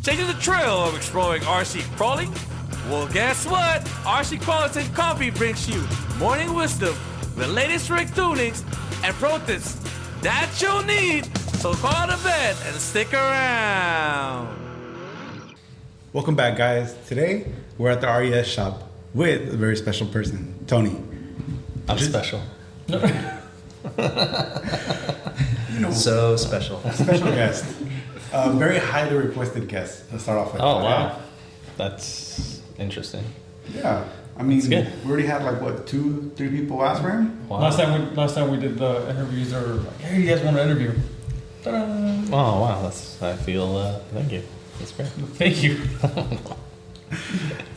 Changing the trail of exploring RC crawling? Well, guess what? RC Crawlers and Coffee brings you morning wisdom, the latest rig tunings, and pro tips that you'll need. So call to bed and stick around. Welcome back, guys. Today, we're at the RES shop with a very special person, Tony. I'm special. So special. Special guest. A very highly requested guest. Let's start off with. Oh, wow. That's interesting. Yeah. I mean, we good. already had like, what, 2-3 people ask for him? Wow. Last time we did the interviews, or like, hey, you guys want to interview? Ta-da! Oh, wow. I feel, thank you. That's great. Thank you.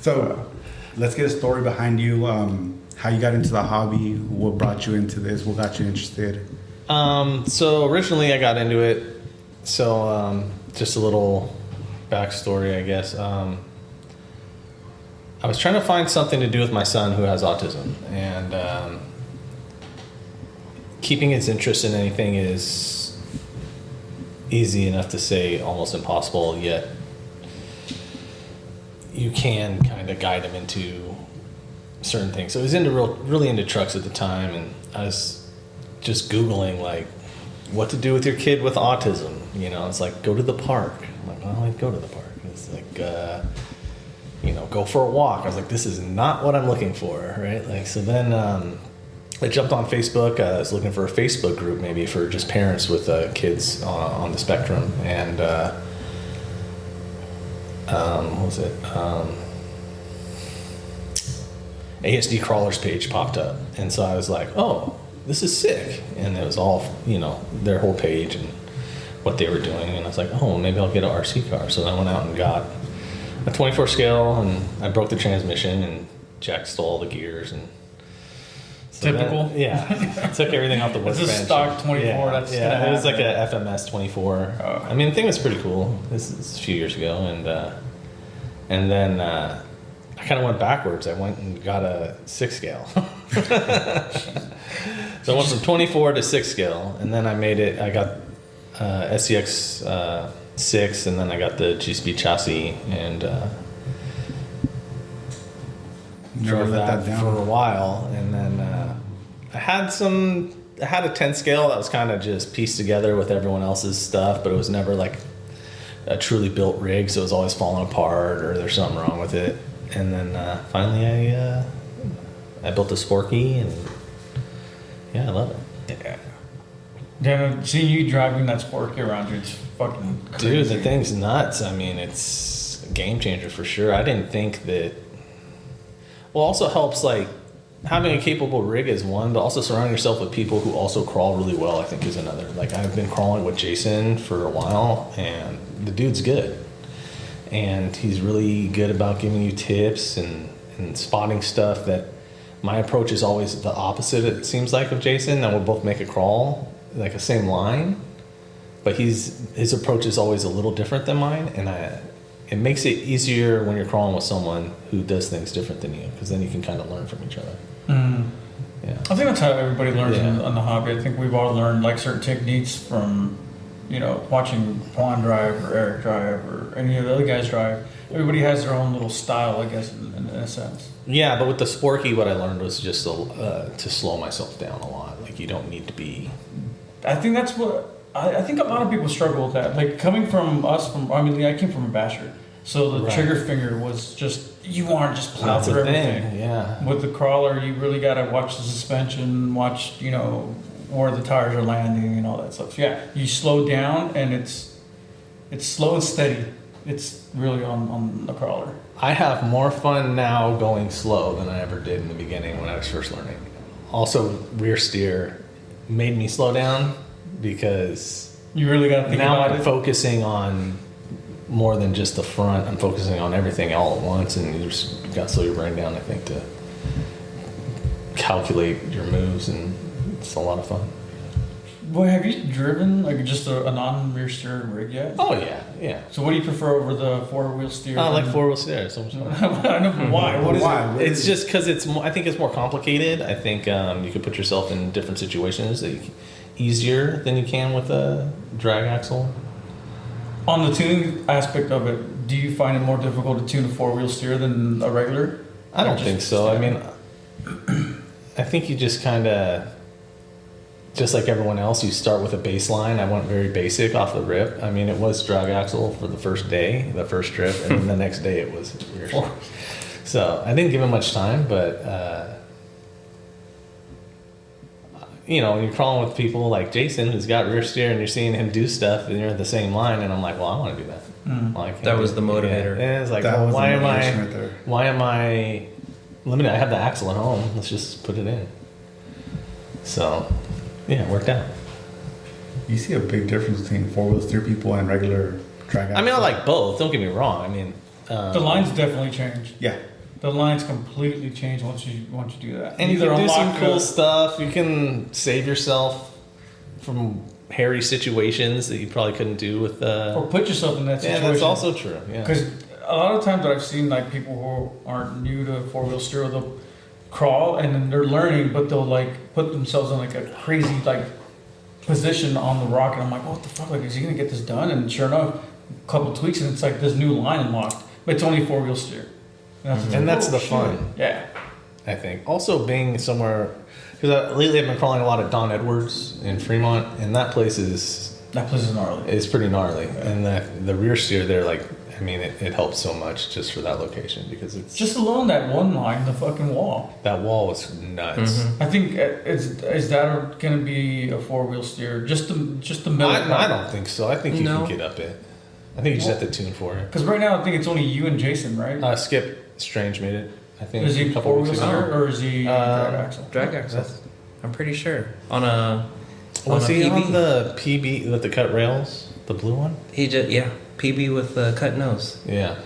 So, let's get a story behind you. How you got into the hobby, what brought you into this, what got you interested? So originally I got into it. So, just a little backstory, I guess. I was trying to find something to do with my son who has autism, and keeping his interest in anything is easy enough to say almost impossible, yet you can kind of guide him into certain things. So he was really into trucks at the time, and I was just Googling like what to do with your kid with autism. You know, it's like, go to the park. I'm like, well, I'd go to the park. It's like, go for a walk. I was like, this is not what I'm looking for, right? Like, so then I jumped on Facebook. I was looking for a Facebook group maybe for just parents with kids on the spectrum. And what was it? ASD Crawlers page popped up. And so I was like, oh, this is sick. And it was all, their whole page and what they were doing. And I was like, oh, maybe I'll get an RC car. So I went out and got a 24 scale, and I broke the transmission, and Jack stole the gears. And so Typical. I took everything off the workbench. It's a stock 24. Yeah, That's it was like a FMS 24. Oh. I mean, the thing was pretty cool. This is a few years ago. And then I kind of went backwards. I went and got a 6 scale. So I went from 24 to 6 scale, and then I got SCX 6, and then I got the G-Speed chassis, and drove that for a while. And then I had a 10 scale that was kind of just pieced together with everyone else's stuff, but it was never like a truly built rig, so it was always falling apart or there's something wrong with it. And then finally I built a Sporky, and I love it. Yeah, seeing you driving that Sporky around, it's fucking crazy. Dude, the thing's nuts. I mean, it's a game changer for sure. I didn't think that. Well, also helps, like, having a capable rig is one, but also surrounding yourself with people who also crawl really well, I think, is another. Like, I've been crawling with Jason for a while, and the dude's good. And he's really good about giving you tips and spotting stuff that my approach is always the opposite, it seems like, of Jason. And we'll both make a crawl, like a same line. But his approach is always a little different than mine. And it makes it easier when you're crawling with someone who does things different than you, because then you can kind of learn from each other. Mm. Yeah. I think that's how everybody learns on the hobby. I think we've all learned like certain techniques from, watching Juan drive or Eric drive or any of the other guys drive. Everybody has their own little style, I guess, in a sense. Yeah, but with the Sporky, what I learned was just to slow myself down a lot. Like, you don't need to be. I think that's what I think a lot of people struggle with that. Like, coming from us, I came from a basher, so the trigger finger was just, you want to just plow through everything. Yeah. With the crawler, you really got to watch the suspension, watch where the tires are landing and all that stuff. So yeah, you slow down, and it's slow and steady. It's really on the crawler. I have more fun now going slow than I ever did in the beginning when I was first learning. Also, rear steer made me slow down because you really got to think now about I'm focusing on more than just the front. I'm focusing on everything all at once, and you just got to slow your brain down, I think, to calculate your moves, and it's a lot of fun. Boy, have you driven like just a non-rear steer rig yet? Oh yeah. So what do you prefer over the four-wheel steer? I like four-wheel steer. So much fun. I know why. What is it? It's just because I think it's more complicated. I think you could put yourself in different situations easier than you can with a drag axle. On the tuning aspect of it, do you find it more difficult to tune a 4-wheel steer than a regular? I don't think so. I mean, I think you just kind of, just like everyone else, you start with a baseline. I went very basic off the rip. I mean, it was drag axle for the first day, the first trip, and then the next day it was rear steer. So I didn't give him much time, but you know, when you're crawling with people like Jason, who's got rear steer, and you're seeing him do stuff, and you're in the same line, and I'm like, well, I want to do that. Like, That was the motivator. And it's like, That well, was the why am motivation I? right there. Why am I limited? I have the axle at home. Let's just put it in. So, yeah, it worked out. You see a big difference between 4-wheel steer people and regular drag axle? I mean, I like both. Don't get me wrong. I mean, The lines definitely changed. Yeah. The lines completely change once you do that. and you can do some unlock cool the- stuff. You can save yourself from hairy situations that you probably couldn't do with. or put yourself in that Yeah, situation. that's also true. Yeah. Because a lot of times that I've seen like people who aren't new to 4-wheel steer, they'll crawl and then they're learning, but they'll like put themselves in like a crazy like position on the rock, and I'm like, what the fuck? Like, is he gonna get this done? And sure enough, a couple tweaks and it's like this new line unlocked, but it's only 4-wheel steer. And that's oh, the shit. fun. Yeah. I think. Also being somewhere, because lately I've been crawling a lot of Don Edwards in Fremont, and that place is That place is gnarly. pretty gnarly. And the rear steer there, like, I mean, it helps so much just for that location because it's Just alone that one line, the fucking wall. that wall was nuts. I think is that gonna be a 4-wheel steer? Just the middle. I don't think so. I think you No. can get up it. I think you just have to tune for it. Because right now I think it's only you and Jason, right? Skip Strange made it. I think Is he a couple 4-wheel weeks ago. steer or is he drag axle? Drag axle. I'm pretty sure. On a Was a he PB. on the PB with the cut rails, the blue one? He just PB with the cut nose. Yeah.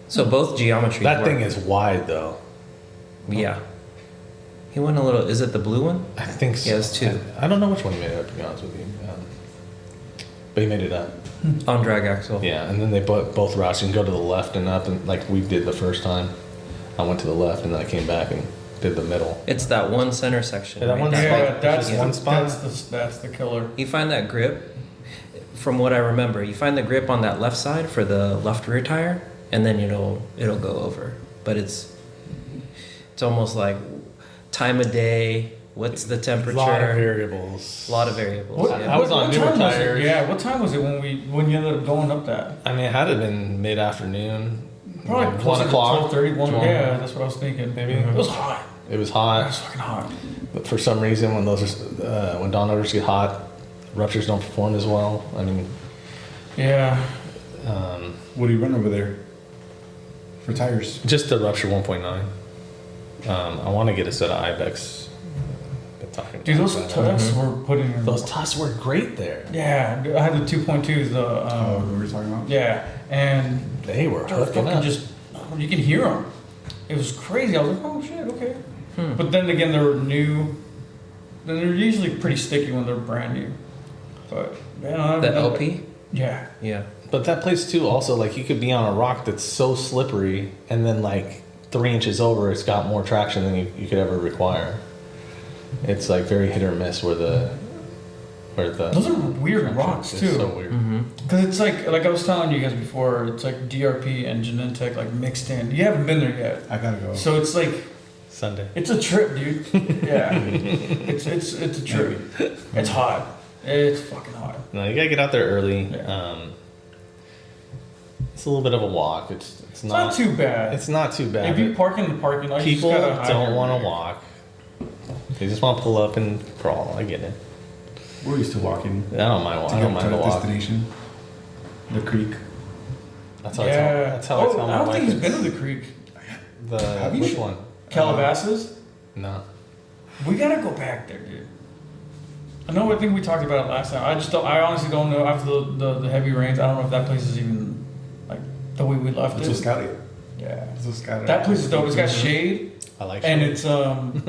So both geometries. That work. thing is wide though. Yeah. He went a little. Is it the blue one? I think so. Yeah, it's two. I don't know which one he made it up, to be honest with you. But he made it up. On drag axle. Yeah, and then they both routes. You can go to the left and up, and like we did the first time. I went to the left, and then I came back and did the middle. It's that one center section. Yeah, that right? one That's spot. Yeah, that's Just the, one spot? that's the killer. You find that grip, from what I remember, you find the grip on that left side for the left rear tire, and then it'll go over. But it's almost like time of day. What's the temperature? A lot of variables. A lot of variables. What, I was on what newer time was it? tires. Yeah, what time was it when you ended up going up that? I mean, it had to have been mid-afternoon. Probably like close 1 to o'clock. 12:30, 1. 12. Yeah, that's what I was thinking. Maybe. It was hot. It was It hot, was fucking hot. but for some reason, when when Dawn Odors get hot, ruptures don't perform as well. I mean, Yeah. What do you run over there for tires? just the rupture 1.9. I want to get a set of Ibex. Been talking Dude, about those that. tucks were putting in. Those tusks were great there. Yeah, I had the 2.2s. The Oh, what were we talking about? yeah, and They were they're hooking fucking up. just you can hear them. It was crazy. I was like, oh shit, okay. But then again, they were new. Then they're usually pretty sticky when they're brand new. But man, The LP? Yeah. Yeah. But that place too, also, like, you could be on a rock that's so slippery, and then like 3 inches over, it's got more traction than you could ever require. It's like very hit or miss where the Those are weird rocks it's too. so weird. Because it's like I was telling you guys before, it's like DRP and Genentech like mixed in. You haven't been there yet, I gotta go. so it's like Sunday. it's a trip, dude. Yeah, it's a trip. It's hot. It's fucking hot. No, you gotta get out there early. Yeah. It's a little bit of a walk. It's It's not too bad. It's not too bad. If you park in the parking lot, you just People gotta hide don't your want to rear. walk. They just want to pull up and crawl. I get it. We're used to walking I don't mind. to I don't get mind to the a walk. destination. The creek. That's how Yeah. I tell. That's how I tell I my don't wife. think he's it's- been to the creek. Have you? Which one? Calabasas. No. We gotta go back there, dude. I think we talked about it last time. I honestly don't know after the heavy rains. I don't know if that place is even like the way we left It's it. a scouting. Yeah. It's a scouting. That place is dope. It's got shade, I like. and shit.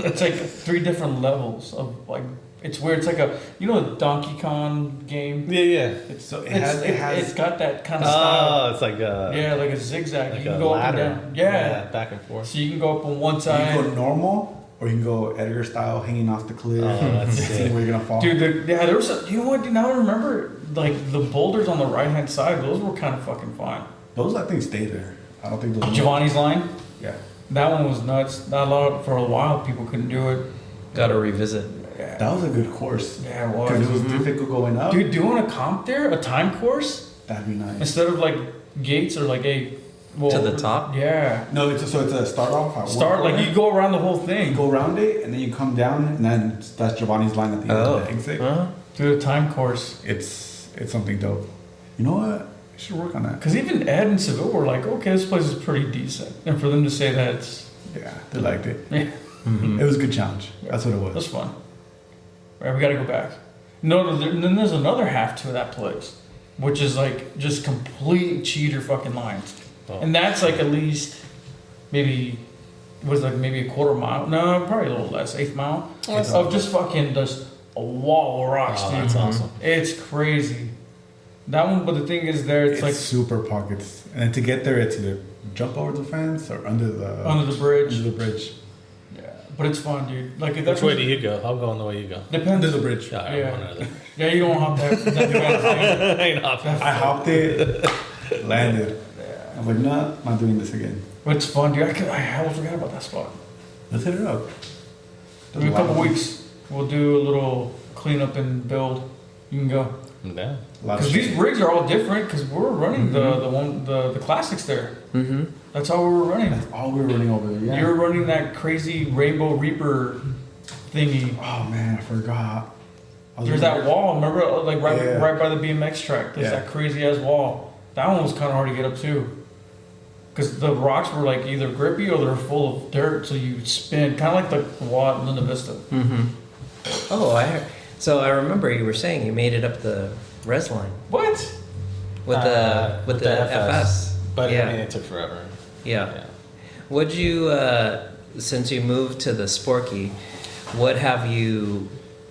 it's like 3 different levels of like. It's weird. It's like a a Donkey Kong game. Yeah, yeah. It's So it's got that kind of style. Oh, it's like a Yeah, like a zigzag. like You a can go ladder. up and down. Yeah. back and forth. So you can go up on one You side. can go normal, or you can go Edgar style, hanging off the cliff. Oh, that's see sick. where you're gonna fall. Dude, yeah, there was. You know what? Dude, now I remember, like the boulders on the right hand side. Those were kind of fucking fun. Those I think stay there. I don't think those. Giovanni's line. Yeah. That one was nuts. Not a lot for a while. People couldn't do it. Got to revisit. Yeah. That was a good course. Yeah, it was. Because it was difficult going up. Dude, doing a comp there, a time course, That'd be nice. instead of like gates or like a To the top? Yeah. No, it's a start off. At Start one like you go around the whole You thing. go around it, and then you come down, and then that's Giovanni's line at the end of the exit. Huh? Do a time course. It's something dope. You know what? You should work on that. Because even Ed and Seville were like, okay, this place is pretty decent. And for them to say that, it's, Yeah, they liked it. yeah, It was a good challenge. That's what it was. that's fun. All right, we got to go back. No, then there's another half to that place, which is like just complete cheater fucking lines. Oh. And that's like at least maybe, was like maybe a quarter mile. No, probably a little less, eighth mile. Of just fucking just a wall of rocks, Oh, dude. that's awesome. It's crazy. That one, but the thing is there, it's like super pockets, and then to get there, it's either jump over the fence or under the bridge. Under the bridge. Yeah, but it's fun, dude. Like Which that's way do you go? I'm going the way you go. depends. Under the bridge. Yeah, I'm Yeah. going under Yeah, you don't hop that fast thing. Ain't nothing. I hopped it, landed. Yeah. I'm like, nah, I'm not doing this again. But it's fun, dude. I almost forgot about that spot. Let's hit it up. In a couple weeks, we'll do a little cleanup and build. You can go. I'm down. Because these rigs are all different. Because we're running the classics there. Mm-hmm. That's how we were running. That's all we were running over there. Yeah. You were running that crazy Rainbow Reaper thingy. Oh man, I forgot. There's that wall. Remember, like Yeah. right by the BMX track. There's Yeah. that crazy ass wall. That one was kind of hard to get up to. Because the rocks were like either grippy or they're full of dirt, so you spin, kind of like the wall at Linda Vista. Mm-hmm. Oh, so I remember you were saying you made it up the res line What? with the FS. But yeah. I mean, it took forever. Yeah. Yeah. Would you, since you moved to the Sporky, what have you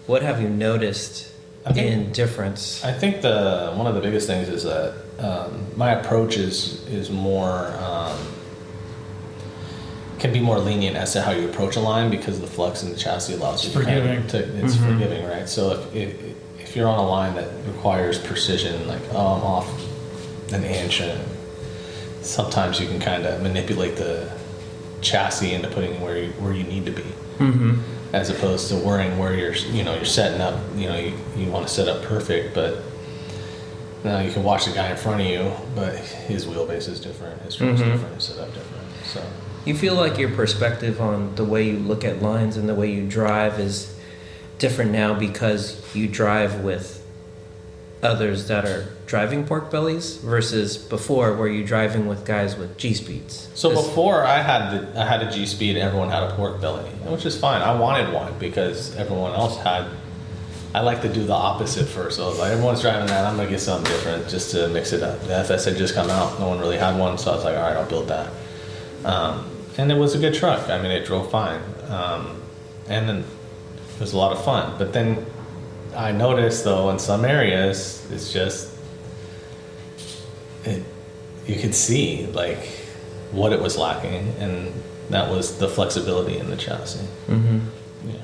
noticed I think- in difference? I think one of the biggest things is that my approach is more can be more lenient as to how you approach a line because the flex in the chassis allows you It's forgiving. It's forgiving, right? So if you're on a line that requires precision, like I'm off an inch, and sometimes you can kind of manipulate the chassis into putting it where you need to be. Mm-hmm. As opposed to worrying where you're setting up, you want to set up perfect, but now you can watch the guy in front of you, but his wheelbase is different, his truck's different, his setup different. So You feel like your perspective on the way you look at lines and the way you drive is different now because you drive with others that are driving pork bellies versus before where you're driving with guys with G speeds. So before I had a G speed, everyone had a pork belly, which is fine. I wanted one because everyone else had. I like to do the opposite first. So I was like, everyone's driving that, I'm gonna get something different just to mix it up. The FS had just come out, no one really had one, so I was like, all right, I'll build that. And it was a good truck. I mean, it drove fine, and then it was a lot of fun. But then I noticed though in some areas it's just. You could see like what it was lacking, and that was the flexibility in the chassis. Mm-hmm. Yeah.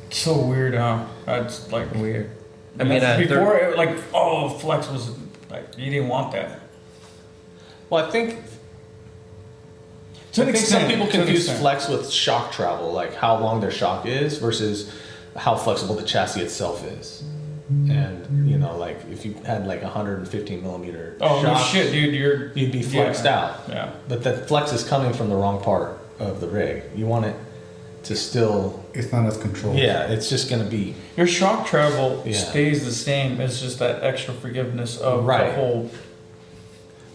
So weird, huh? That's like Weird. I mean, before it, like, flex was like you didn't want that. Well, I think To an some extent, people to an confuse extent. flex with shock travel, like how long their shock is versus how flexible the chassis itself is. And like if you had like 115 millimeter Oh no shock, shit, dude! you'd be flexed out. Yeah. But the flex is coming from the wrong part of the rig. You want it to still. It's not as controlled. Yeah, it's just gonna be. Your shock travel Yeah. stays the same. It's just that extra forgiveness of Right. the whole,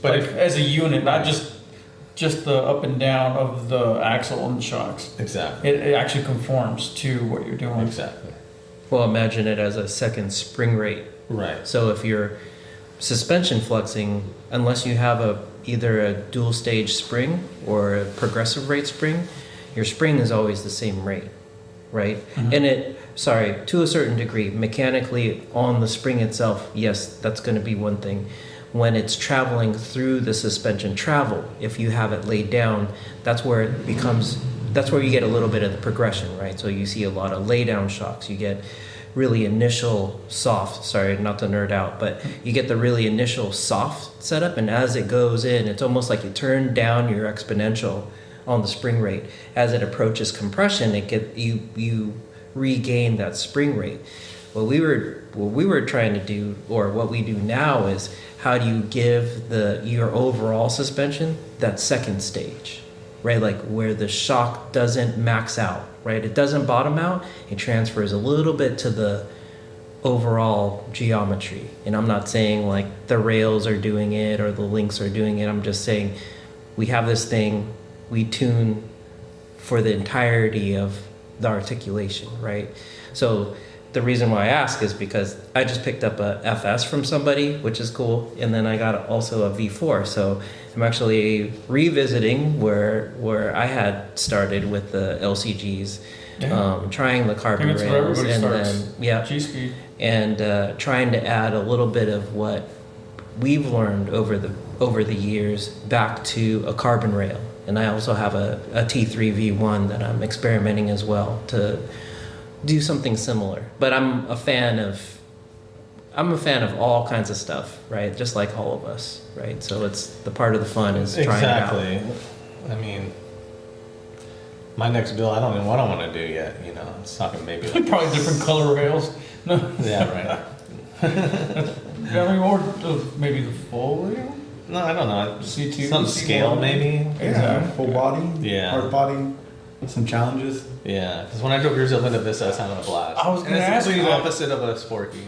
But like, as a unit, not just the up and down of the axle and the shocks. Exactly. It actually conforms to what you're doing. Exactly. well, imagine it as a second spring rate. Right. So if you're suspension flexing, unless you have either a dual stage spring or a progressive rate spring, your spring is always the same rate, right? And to a certain degree, mechanically on the spring itself, yes, that's going to be one thing. When it's traveling through the suspension travel, if you have it laid down, that's where you get a little bit of the progression, right? So you see a lot of lay down shocks. You get really initial soft, sorry, not to nerd out, but you get the really initial soft setup, and as it goes in, it's almost like you turn down your exponential on the spring rate. As it approaches compression, you regain that spring rate. What we were trying to do, or what we do now, is how do you give your overall suspension that second stage, right? Like where the shock doesn't max out, right? It doesn't bottom out. It transfers a little bit to the overall geometry. And I'm not saying like the rails are doing it or the links are doing it. I'm just saying we have this thing, we tune for the entirety of the articulation, right? So the reason why I ask is because I just picked up a FS from somebody, which is cool, and then I got also a V4. So I'm actually revisiting where I had started with the LCGs, trying the carbon rails, and then G-speed, and trying to add a little bit of what we've learned over the years back to a carbon rail. And I also have a T3 V1 that I'm experimenting as well to do something similar. But I'm a fan of all kinds of stuff, right? Just like all of us, right? So it's the part of the fun is trying it out. Exactly. I mean, my next build, I don't know what I want to do yet. You know, it's talking maybe like probably different color rails. No. Yeah, right. I mean, or maybe the full rail. No, I don't know. C2, some C1. scale maybe. Yeah, full body. Yeah. Hard body. Some challenges. Yeah, because when I drove yours up into this, I was having a blast. I was and gonna it's ask the you complete that. opposite of a Sporky.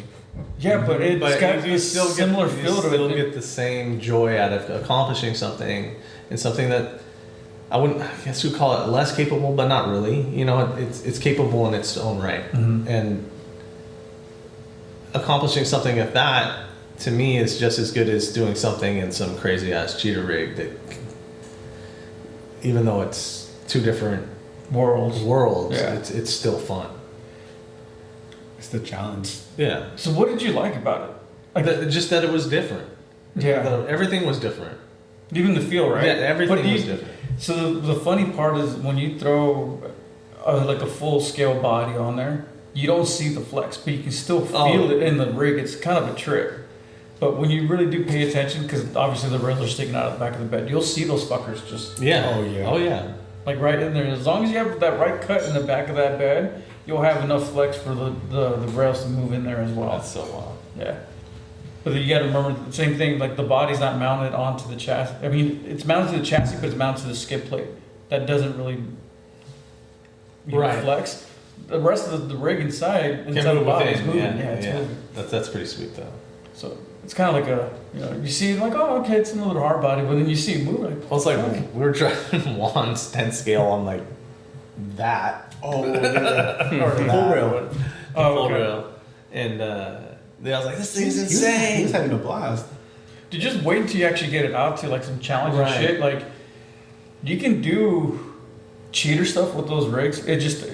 Yeah, but it's got this similar feel to it. You still get the same joy out of accomplishing something, and something that I guess we'd call it less capable, but not really. You know, it's capable in its own right, and accomplishing something of that to me is just as good as doing something in some crazy ass cheater rig that, even though it's two different worlds, Yeah. it's still fun. It's the challenge. Yeah. So what did you like about it? Like Just that it was different. Yeah. Everything was different. Even the feel, right? Yeah, everything But was different. So the funny part is when you throw like a full scale body on there, you don't see the flex, but you can still feel it in the rig. It's kind of a trick. But when you really do pay attention, because obviously the rails are sticking out of the back of the bed, you'll see those fuckers just Oh yeah. like right in there. As long as you have that right cut in the back of that bed, you'll have enough flex for the rails to move in there as well. That's so wild. Yeah. But then you got to remember the same thing, like the body's not mounted onto the chassis. I mean, it's mounted to the chassis, but it's mounted to the skid plate. That doesn't really flex. The rest of the rig inside the body is moving. It's moving. That's pretty sweet though. So it's kind of like you see it like, oh, okay, it's another hard body, but then you see it moving. Well, it's like we were driving Juan's 10 scale on like that. Oh, yeah. Or Full rail. Full rail. And then I was like, this thing's insane. He was having a blast. To just wait until you actually get it out to like some challenging Right. shit. Like you can do cheater stuff with those rigs. It just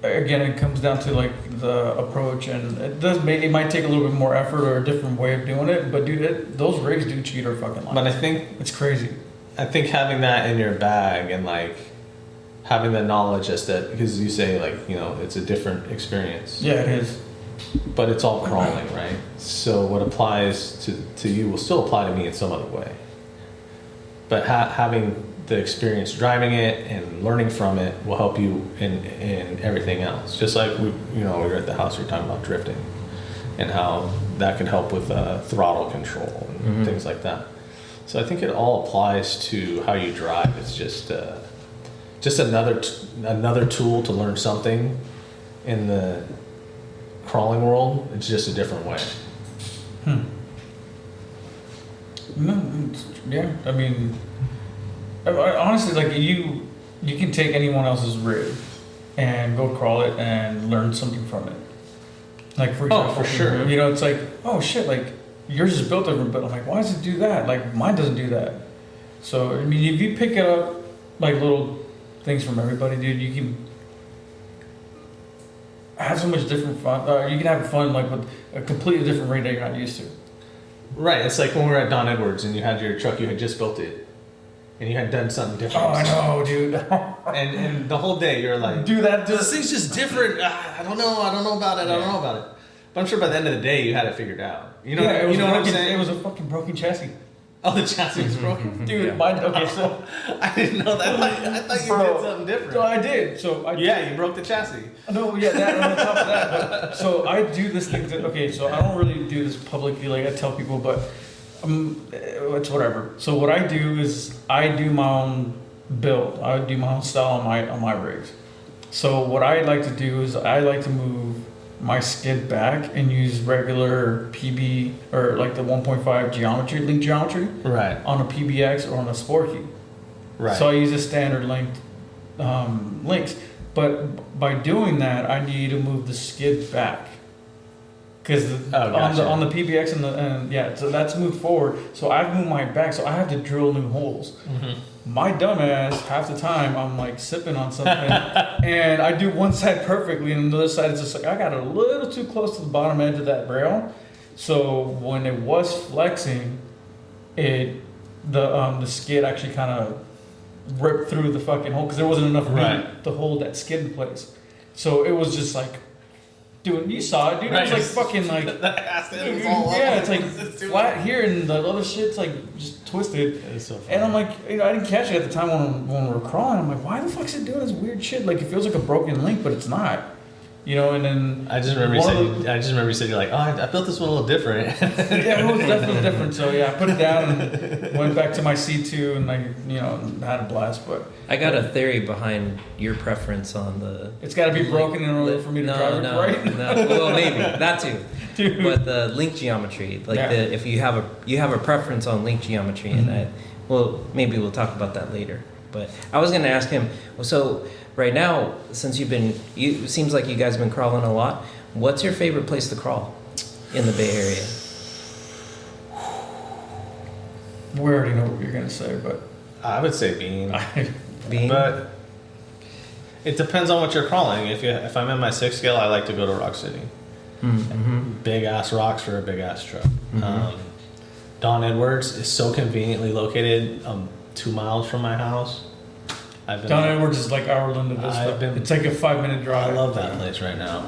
again it comes down to like the approach, and it might take a little bit more effort or a different way of doing it. But dude, those rigs do cheater fucking life. But I think It's crazy. having that in your bag and like having the knowledge as that, because you say like, you know, it's a different experience. Yeah, it is. But it's all crawling, right? So what applies to you will still apply to me in some other way. But having the experience driving it and learning from it will help you in everything else. Just like we were at the house, we were talking about drifting and how that can help with throttle control and things like that. So I think it all applies to how you drive. It's just another tool to learn something in the crawling world. It's just a different way. Yeah, I mean, honestly, like you can take anyone else's rig and go crawl it and learn something from it. Like for example, for sure. You know, it's like, oh shit, like yours is built different, but I'm like, why does it do that? Like mine doesn't do that. So I mean, if you pick it up like little things from everybody, dude, you can have so much different fun. You can have fun like with a completely different rig that you're not used to. Right. It's like when we were at Don Edwards and you had your truck, you had just built it. and you had done something different. Oh, I know, dude. And the whole day you're like, Do that. this thing's just different. I don't know about it. I don't know about it. But I'm sure by the end of the day you had it figured out. You know, yeah, you know what I'm saying? It was a fucking broken chassis. Oh, the chassis was broken. Dude, okay, so I didn't know that. I thought you did something different. So I did. You broke the chassis. No, yeah, that on top of that. But, so I do this thing. So I don't really do this publicly, like I tell people, but it's whatever. So what I do is I do my own build. I do my own style on my rigs. So what I like to do is I like to move my skid back and use regular PB or like the 1.5 geometry, link geometry, Right. on a PBX or on a Sporky. Right. So I use a standard linked links, but by doing that, I need to move the skid back because on the PBX so that's moved forward. So I've moved my back, so I have to drill new holes. Mm-hmm. My dumbass, half the time I'm like sipping on something, and I do one side perfectly, and the other side is just like I got a little too close to the bottom edge of that rail. So when it was flexing, the skid actually kind of ripped through the fucking hole because there wasn't enough meat to hold that skid in place. So it was just like, dude, you saw it, dude. It was like fucking like, dude, it's like flat here, and the other shit's like just twisted. So and I'm like, I didn't catch it at the time when we were crawling. I'm like, why the fuck's it doing this weird shit? Like it feels like a broken link, but it's not. And then I just remember you said you're like, oh, I built this one a little different. Yeah, it was definitely different. So yeah, I put it down and went back to my C2 and had a blast. But I got a theory behind your preference on the. It's got to be broken in order for me to drive it right. No, well, maybe that too. Dude. But the link geometry, if you have a preference on link geometry, and maybe we'll talk about that later. But I was going to ask him. So right now, since it seems like you guys have been crawling a lot. What's your favorite place to crawl in the Bay Area? We already know what you're going to say, but I would say Bean. Bean? But it depends on what you're crawling. If I'm in my 6 scale, I like to go to Rock City. Mm-hmm. Big ass rocks for a big ass truck. Don Edwards is so conveniently located 2 miles from my house. Don Edwards is like our Linda Vista. It's like a 5-minute drive. I love that place right now.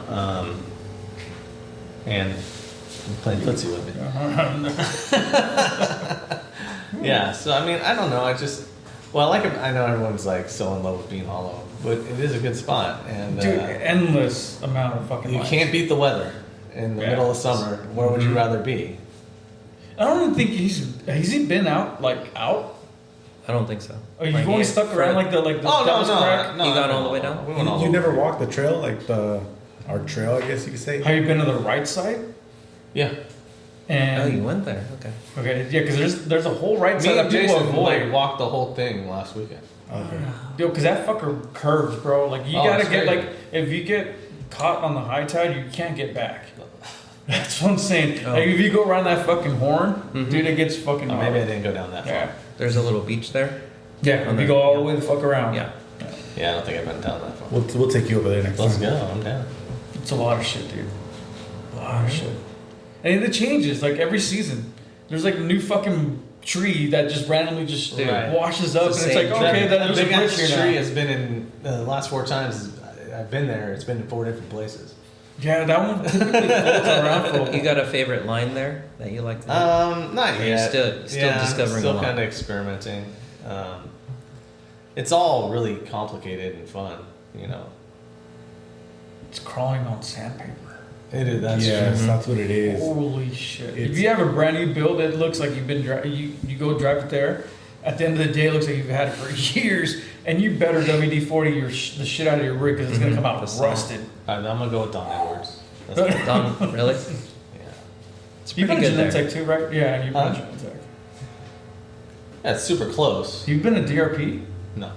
And I'm playing footsie with it. Yeah, so I mean, I don't know. I like it. I know everyone's like so in love with Bean Hollow, but it is a good spot. And dude, endless amount of fucking. You can't beat the weather in the middle of summer. Where would you rather be? I don't even think has he been out? I don't think so. Oh, you've only stuck around like the crack? No, you got all the way down? You never walked the trail, like our trail, I guess you could say? Have you been to the right side? Yeah. And you went there. Okay. Okay, yeah, because there's a whole right side that people Jason avoid. walked the whole thing last weekend. Okay. Dude, because that fucker curves, bro. Like, you gotta get, if you get caught on the high tide, you can't get back. That's what I'm saying. Oh. Like, if you go around that fucking horn, dude, it gets fucking hard. Maybe I didn't go down that far. Yeah. There's a little beach there. Yeah, if you go all the way the fuck around. Yeah. Yeah, I don't think I've been down that far. We'll take you over there next time. Let's go. I'm down. It's a lot of shit, dude. A lot of shit. And it changes, like, every season. There's, like, a new fucking tree that just randomly just washes up, and it's like, okay, that big ass tree has been in the last 4 times I've been there. It's been in 4 different places. Yeah, that one typically floats around for. You got a favorite line there that you like to do? Not Or yet. You're still discovering still a lot. kind of experimenting. It's all really complicated and fun, you know. It's crawling on sandpaper. It is. That's Yes, that's what it is. Holy shit! If you have a brand new build, it looks like you've been you go drive it there. At the end of the day, it looks like you've had it for years, and you better WD-40 the shit out of your rig because it's gonna come out rusted. I'm gonna go with Don Edwards. Don, really? Yeah. It's You've pretty been good a there. Genentech too, right? Yeah, you've been a Genentech. Yeah, it's super close. You've been a DRP? No,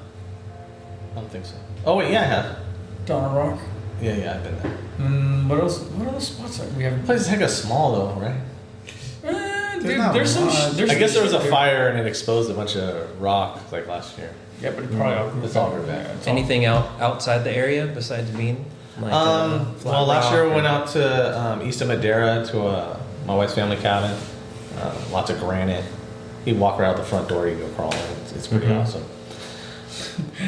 I don't think so. Oh wait, yeah, I have. Donna Rock. Yeah, I've been there. What else? What other spots are we have? The place is hella small though, right? Dude, there's some. I guess there was a fire and it exposed a bunch of rock like last year. Yeah, but it probably It's all grew back. Anything outside the area besides Bean? Like, well, last year we went out to east of Madera to my wife's family cabin. Lots of granite. You walk right out the front door, you go crawling. It's pretty awesome.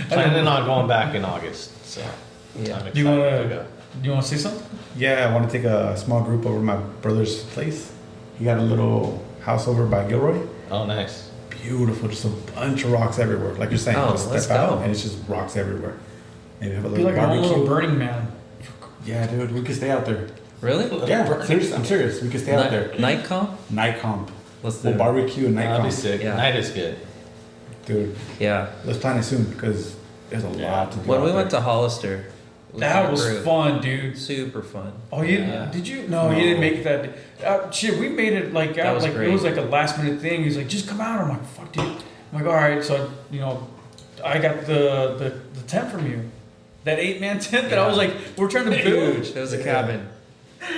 Planning on going back in August, so Yeah. I'm excited Do you to want go. to see something? Yeah, I want to take a small group over to my brother's place. He got a little house over by Gilroy. Oh, nice. Beautiful, just a bunch of rocks everywhere. Like you're saying, Oh, just let's step out go. and it's just rocks everywhere. Maybe have a Be little like our own barbecue. little Burning Man. Yeah, dude, we could stay out there. Really? Yeah, I'm serious. We could stay out there. Night comp? Night comp. Let's do We'll it. barbecue and night That'd be comp. sick. Yeah. Night is good. Dude, Yeah. let's plan it soon because there's a lot to do. When out we there. went to Hollister, with That our was group, fun, dude. super fun. Oh, you Yeah. did you? No, you didn't make that. Shit, we made it like That was like great. it was like a last minute thing. He's like, just come out. I'm like, fuck, dude. I'm like, all right. So I got the tent from you, that 8-man tent that I was like, we're trying to build. Huge. That was a cabin.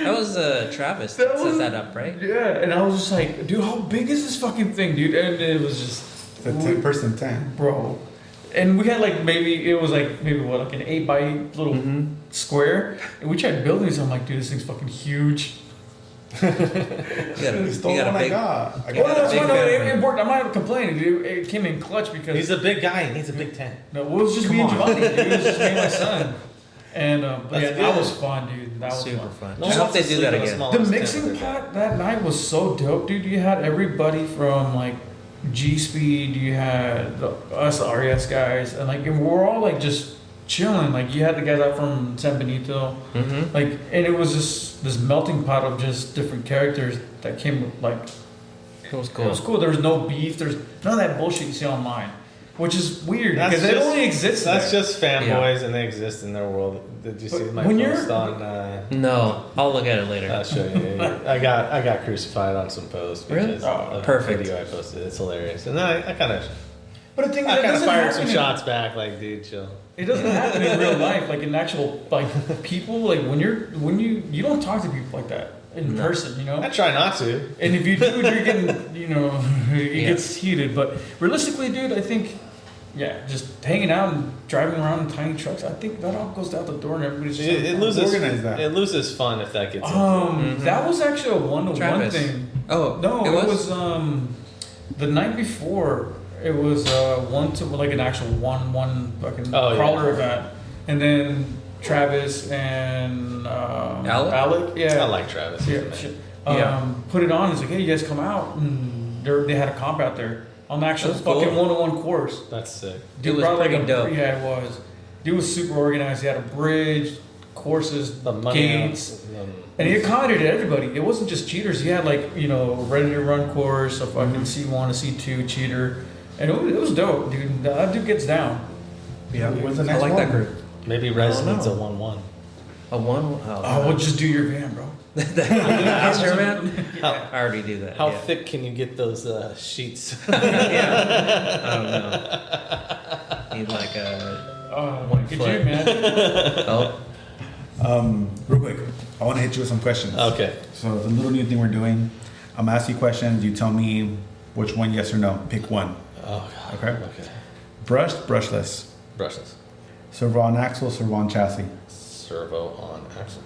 That was Travis That that set was- that up, right? Yeah, and I was just like, dude, how big is this fucking thing, dude? And it was just, It's a 10-person tent. bro. And we had like maybe what, like an 8x8 little Mm-hmm. square, and we tried building this. I'm like, dude, this thing's fucking huge. You got It's the you got one a I big. got. I Well, got that's big fine. No, family. it worked. I'm not complaining. It came in clutch because He's a big guy. He needs a big tent. no, it was just me and Giovanni. Dude. It was just me and my son. And but yeah, That's that good. was fun, dude. That was Super fun. fun. No I one hope wants they to do sleep that in a again. small- The Honest mixing tent. pot that night was so dope, dude. You had everybody from like G Speed, you had us RES guys, and like and we're all like just chilling. Like you had the guys out from San Benito, Mm-hmm. like, and it was just this melting pot of just different characters that came like It was it cool. was cool. There was no beef. There's none of that bullshit you see online, which is weird That's because it just- only exists. That's there. just fanboys, and they exist in their world. Did you see But my when post you're- on? No, I'll look at it later. I'll show you. I got crucified on some posts Really? because of Perfect. the video I posted. It's hilarious, and then I kind of But the thing is, it fired doesn't some happen in- shots back. Like, dude, chill. It doesn't happen in real life, like in actual like people. Like when you don't talk to people like that in No. person, you know. I try not to. And if you do, you're getting, it Yeah. gets heated. But realistically, dude, I think, yeah, just hanging out and driving around in tiny trucks, I think that all goes out the door and everybody's just It loses. Organize that. It loses fun if that gets. That was actually a one-to-one Travis. thing. Oh, No, it it was. was the night before. It was one to like an actual one fucking Oh, yeah. crawler event, and then Travis and Alec? yeah, I like Travis. He's yeah, the man. shit. Yeah. Put it on. He's like, hey, you guys come out, and they had a comp out there on the actual That's cool. fucking one-to-one course. That's sick. It was brought, pretty dope. Yeah, it was. Dude was super organized. He had a bridge, courses, The money. gates. And he accommodated everybody. It wasn't just cheaters. He had like, ready to run course, a fucking C1, a C2 cheater. And it was dope, dude. That dude gets down. Yeah, When's the I next like that one? group. Maybe Res I don't needs a know. 1-1. A one. Oh, we'll just do your van, bro. Astro Man. How, I already do that. how yeah. thick can you get those sheets? Yeah. I don't know. Need like a. Oh, One look at foot. you, man. Oh. Real quick, I want to hit you with some questions. Okay. So the little new thing we're doing, I'm gonna ask you questions. You tell me which one, yes or no. Pick one. Oh god. Okay. Okay. Brushed, brushless. Brushless. Servo on axle, servo on chassis. Servo on axle.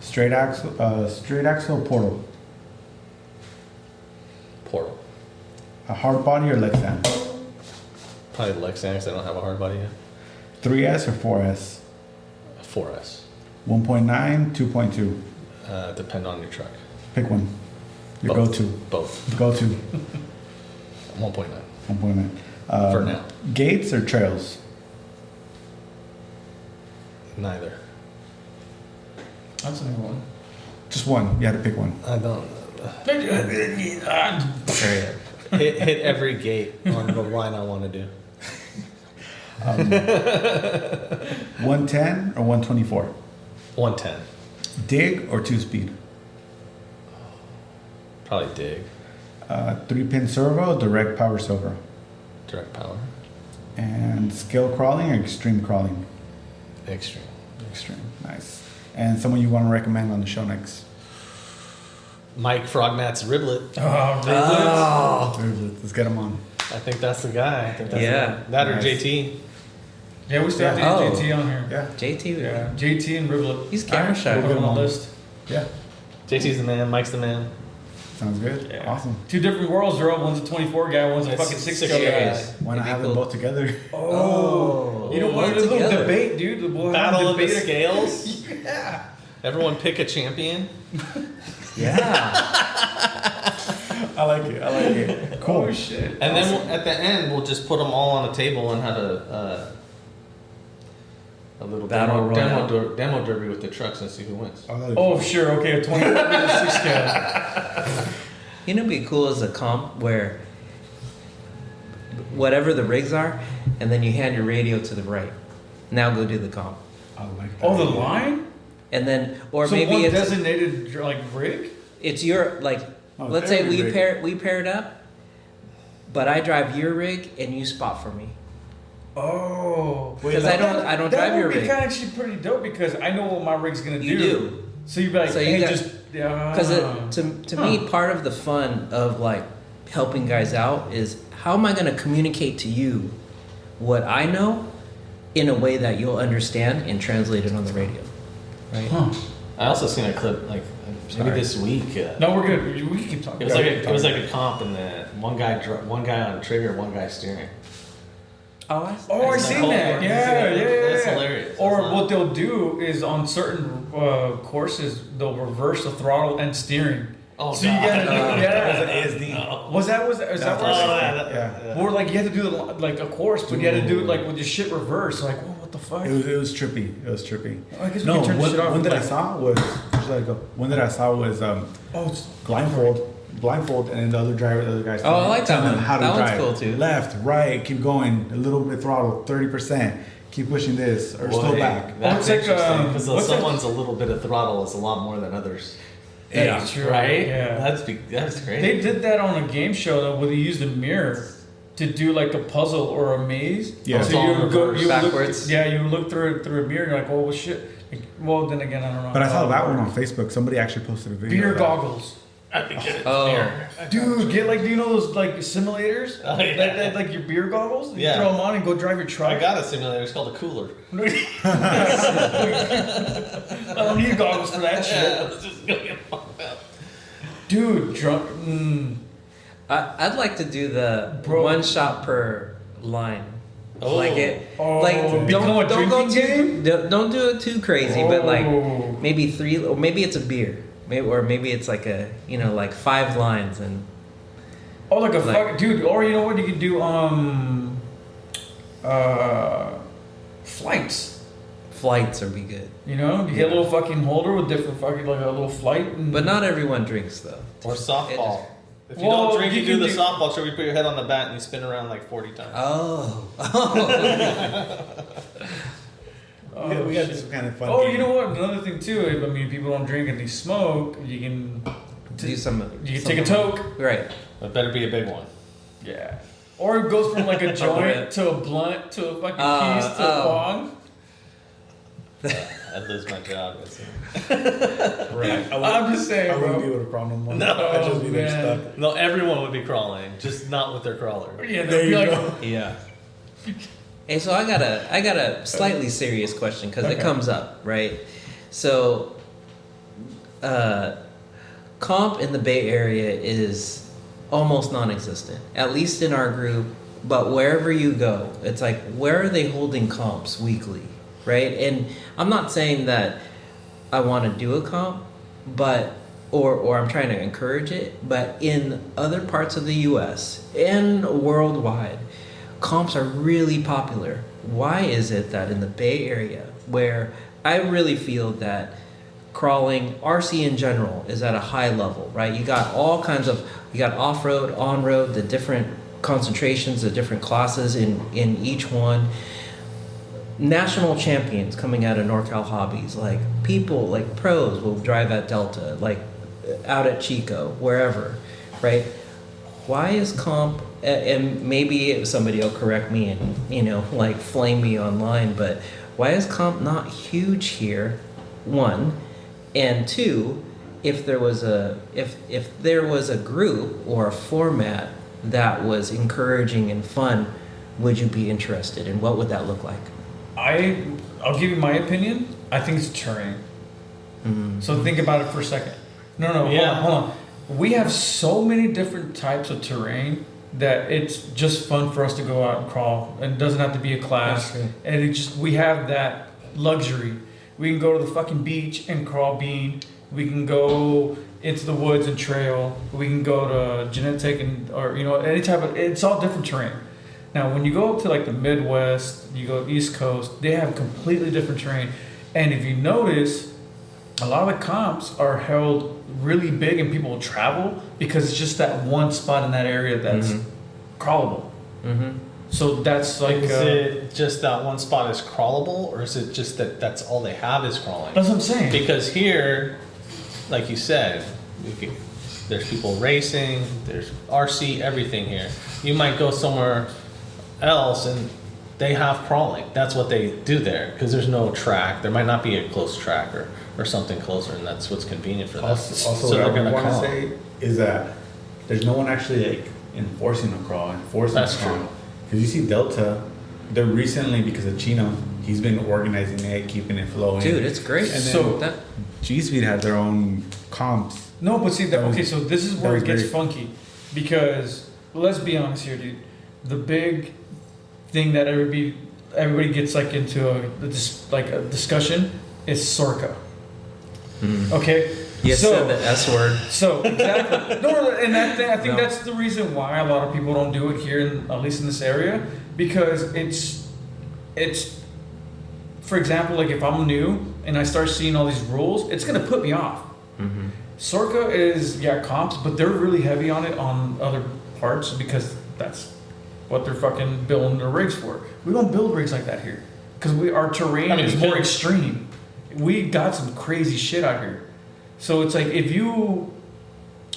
Straight axle, portal. Portal. A hard body or Lexan. Probably Lexan. I don't have a hard body yet. 3S or 4S. 4S. 1.9, 2.2. Depend on your truck. Pick one. Your Both. go-to. Both. Go-to. 1.9. 1.9. For now. Gates or trails? Neither. That's a new one. Just one. You had to pick one. I don't. Ah, hit every gate on the line I want to do. 110 or 124? 110. Dig or two-speed? Probably dig. 3-pin servo, direct power servo. Direct power. And scale crawling or extreme crawling? Extreme. Extreme. Nice. And someone you want to recommend on the show next? Mike Frogmat's Riblet. Oh. Let's get him on. I think that's the guy. I think that's Yeah. the guy. That or Nice. JT. Yeah, we still have to Oh. get JT on here. Yeah. JT. Yeah, JT and Riblet. He's camera shy. Put him on the We'll list. Yeah. JT's the man. Mike's the man. Sounds good. Yeah. Awesome. 2 different worlds, bro. One's a 24 guy, one's a fucking 6 guy. Why not It'd be have cool. them both together? Oh, you know what? Both A little together. debate, dude. We'll have Battle of the debate. scales. Yeah. Everyone pick a champion. Yeah. I like it. I like it. Cool. Oh shit. And then at the end, we'll just put them all on a table and have a little Battle royale. demo derby with the trucks and see who wins. Oh sure. Okay. A 24 versus 6 guy. You know, what'd be cool is a comp where whatever the rigs are, and then you hand your radio to the right. Now go do the comp, I like that. Oh, the line. and then or So maybe one it's designated like rig. it's your like. Oh, let's say every rig. we paired up, but I drive your rig and you spot for me. Oh. Because I don't drive your That would be rig. kind of actually pretty dope because I know what my rig's gonna You do. do. So you'd be like, So you hey, got- just Because to me, part of the fun of like helping guys out is how am I going to communicate to you what I know in a way that you'll understand and translate it on the radio, right? Huh. I also seen a clip like maybe Sorry. this week. No, we're good. We can keep talking. It was like a comp, and one guy on trigger, one guy steering. Oh, I Oh, I It's seen like, that. oh, Yeah. that's hilarious. Or That's not- what they'll do is on certain courses they'll reverse the throttle and steering. Oh, so you God. gotta do As yeah. an ASD. Was that is that That's what? awesome. Yeah. Or like you had to do like a course, but you had to do it like with your shit reversed. Like, whoa, what the fuck? It was trippy. It was trippy. I guess we No, can turn this shit off. one that I saw was just let it go. One that I saw was Oh, it's blindfold, and then the other guy's Oh, I like that telling them one. how to That one's drive. cool, too. Left, right, keep going, a little bit throttle, 30%, keep pushing this, or slow back. That's It's like, interesting because what's that- someone's a little bit of throttle is a lot more than others. Yeah, true. Right? Yeah. That's great. They did that on a game show though, where they used a mirror to do like a puzzle or a maze. Yeah. So It's all you would go, reversed. you would Backwards. Look, yeah, you would look through a mirror. And you're like, oh well, shit. Like, well, then again, I don't know. But I saw that one on Facebook. Somebody actually posted a video. Beer of that. goggles. Oh, Dude, get like, do you know those like simulators? Oh, yeah. That, like your beer goggles? You Yeah. throw them on and go drive your truck. I got a simulator. It's called a cooler. I don't need goggles for that shit. Yeah, let's just go get fucked up. Dude, drunk. I'd like to do the Bro. one shot per line. Oh. Like it, Oh, like become a don't go drinking too, don't do it too crazy, but like Oh. maybe 3, or maybe it's a beer, or maybe it's like a like 5 lines and Oh, like a Like- fuck, dude. Or you know what you could do? Flights. flights would be good. You know, you get a little fucking holder with different fucking like a little flight. And, But not everyone drinks though. Or softball. If you Well, don't drink, you you do can the do- softball trick. You put your head on the bat and you spin around like 40 times. Oh, We got some kind of fun. oh, game. you know what? Another thing too. If, I mean, people don't drink and they smoke. You can do some. you can take a toke. Right. It better be a big one. Yeah. Or it goes from like a joint to a blunt to a fucking piece to a bong. I'd lose my job. Right. I'm just saying, I wouldn't bro. be able to crawl no more. No. I'd just be there man. stuck. No, everyone would be crawling, just not with their crawler. Yeah, There they'd be you like, go. Yeah. Hey, so I got a slightly serious question because it Okay. comes up, right? So, comp in the Bay Area is almost non-existent, at least in our group. But wherever you go, it's like, where are they holding comps weekly, right? And I'm not saying that I want to do a comp, but or I'm trying to encourage it. But in other parts of the U.S. and worldwide, comps are really popular. Why is it that in the Bay Area, where I really feel that crawling, RC in general, is at a high level, right? You got all kinds of, you got off-road, on-road, the different concentrations, the different classes in each one. National champions coming out of NorCal Hobbies, like people, like pros will drive at Delta, like out at Chico, wherever, right? Why is comp, and maybe somebody will correct me and, like flame me online, but why is comp not huge here? One, and two, if there was a group or a format that was encouraging and fun, would you be interested? And what would that look like? I'll give you my opinion. I think it's deterring. So think about it for a second. No, Yeah. hold on. we have so many different types of terrain that it's just fun for us to go out and crawl, and it doesn't have to be a class. And it just, we have that luxury. We can go to the fucking beach and crawl bean. We can go into the woods and trail. We can go to genetic and, or, you know, any type of, it's all different terrain. Now, when you go up to like the Midwest, you go East Coast, they have completely different terrain. And if you notice, a lot of the comps are held really big and people will travel because it's just that one spot in that area that's crawlable. So that's like... Is it just that one spot is crawlable, or is it just that that's all they have is crawling? That's what I'm saying. Because here, like you said, there's people racing, there's RC, everything here. You might go somewhere else and they have crawling. That's what they do there, because there's no track. There might not be a close track or something closer, and that's what's convenient for them. Also, what I want to say is that there's no one actually like enforcing the crawl, That's true. Because you see Delta, they're recently, because of Chino, he's been organizing it, keeping it flowing. Dude, it's great. And So- then G Speed had their own comps. No, but see, okay, so this is where was it gets great. funky. Because, let's be honest here, dude. The big thing that everybody gets like into a discussion is Sorka. Okay? You So- said the S word. So exactly, no, and I think that's the reason why a lot of people don't do it here, at least in this area, because it's, for example, like if I'm new and I start seeing all these rules, it's gonna put me off. Sorka is comps, but they're really heavy on it on other parts because that's what they're fucking building their rigs for. We don't build rigs like that here because our terrain is more extreme. We got some crazy shit out here. So it's like if you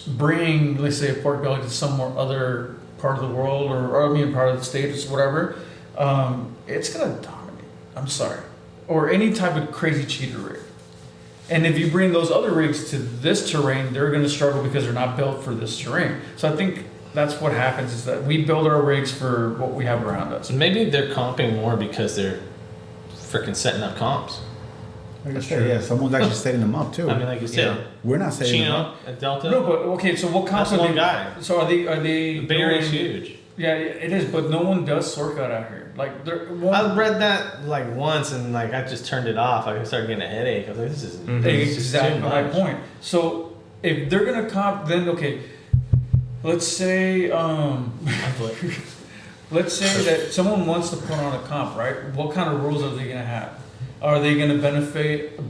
bring, let's say, a pork belly to some other part of the world, or I mean, part of the state, or whatever, it's gonna dominate. I'm sorry, or any type of crazy cheater rig. And if you bring those other rigs to this terrain, they're gonna struggle because they're not built for this terrain. So I think that's what happens is that we build our rigs for what we have around us. Maybe they're comping more because they're freaking setting up comps. Like I said, yeah, someone's actually setting them up too. I mean, like you said, We're not setting them Chino up. and Delta. No, but okay, so what comps That's are one they? guy. So are they? The Bay Area's huge. Yeah, it is, but no one does Sorka out here. Like, I read that like once and like I just turned it off. I started getting a headache. I was like, this is exactly too my much. point. So if they're gonna comp, then okay, let's say let's say that someone wants to put on a comp, right? What kind of rules are they gonna have? Are they gonna benefit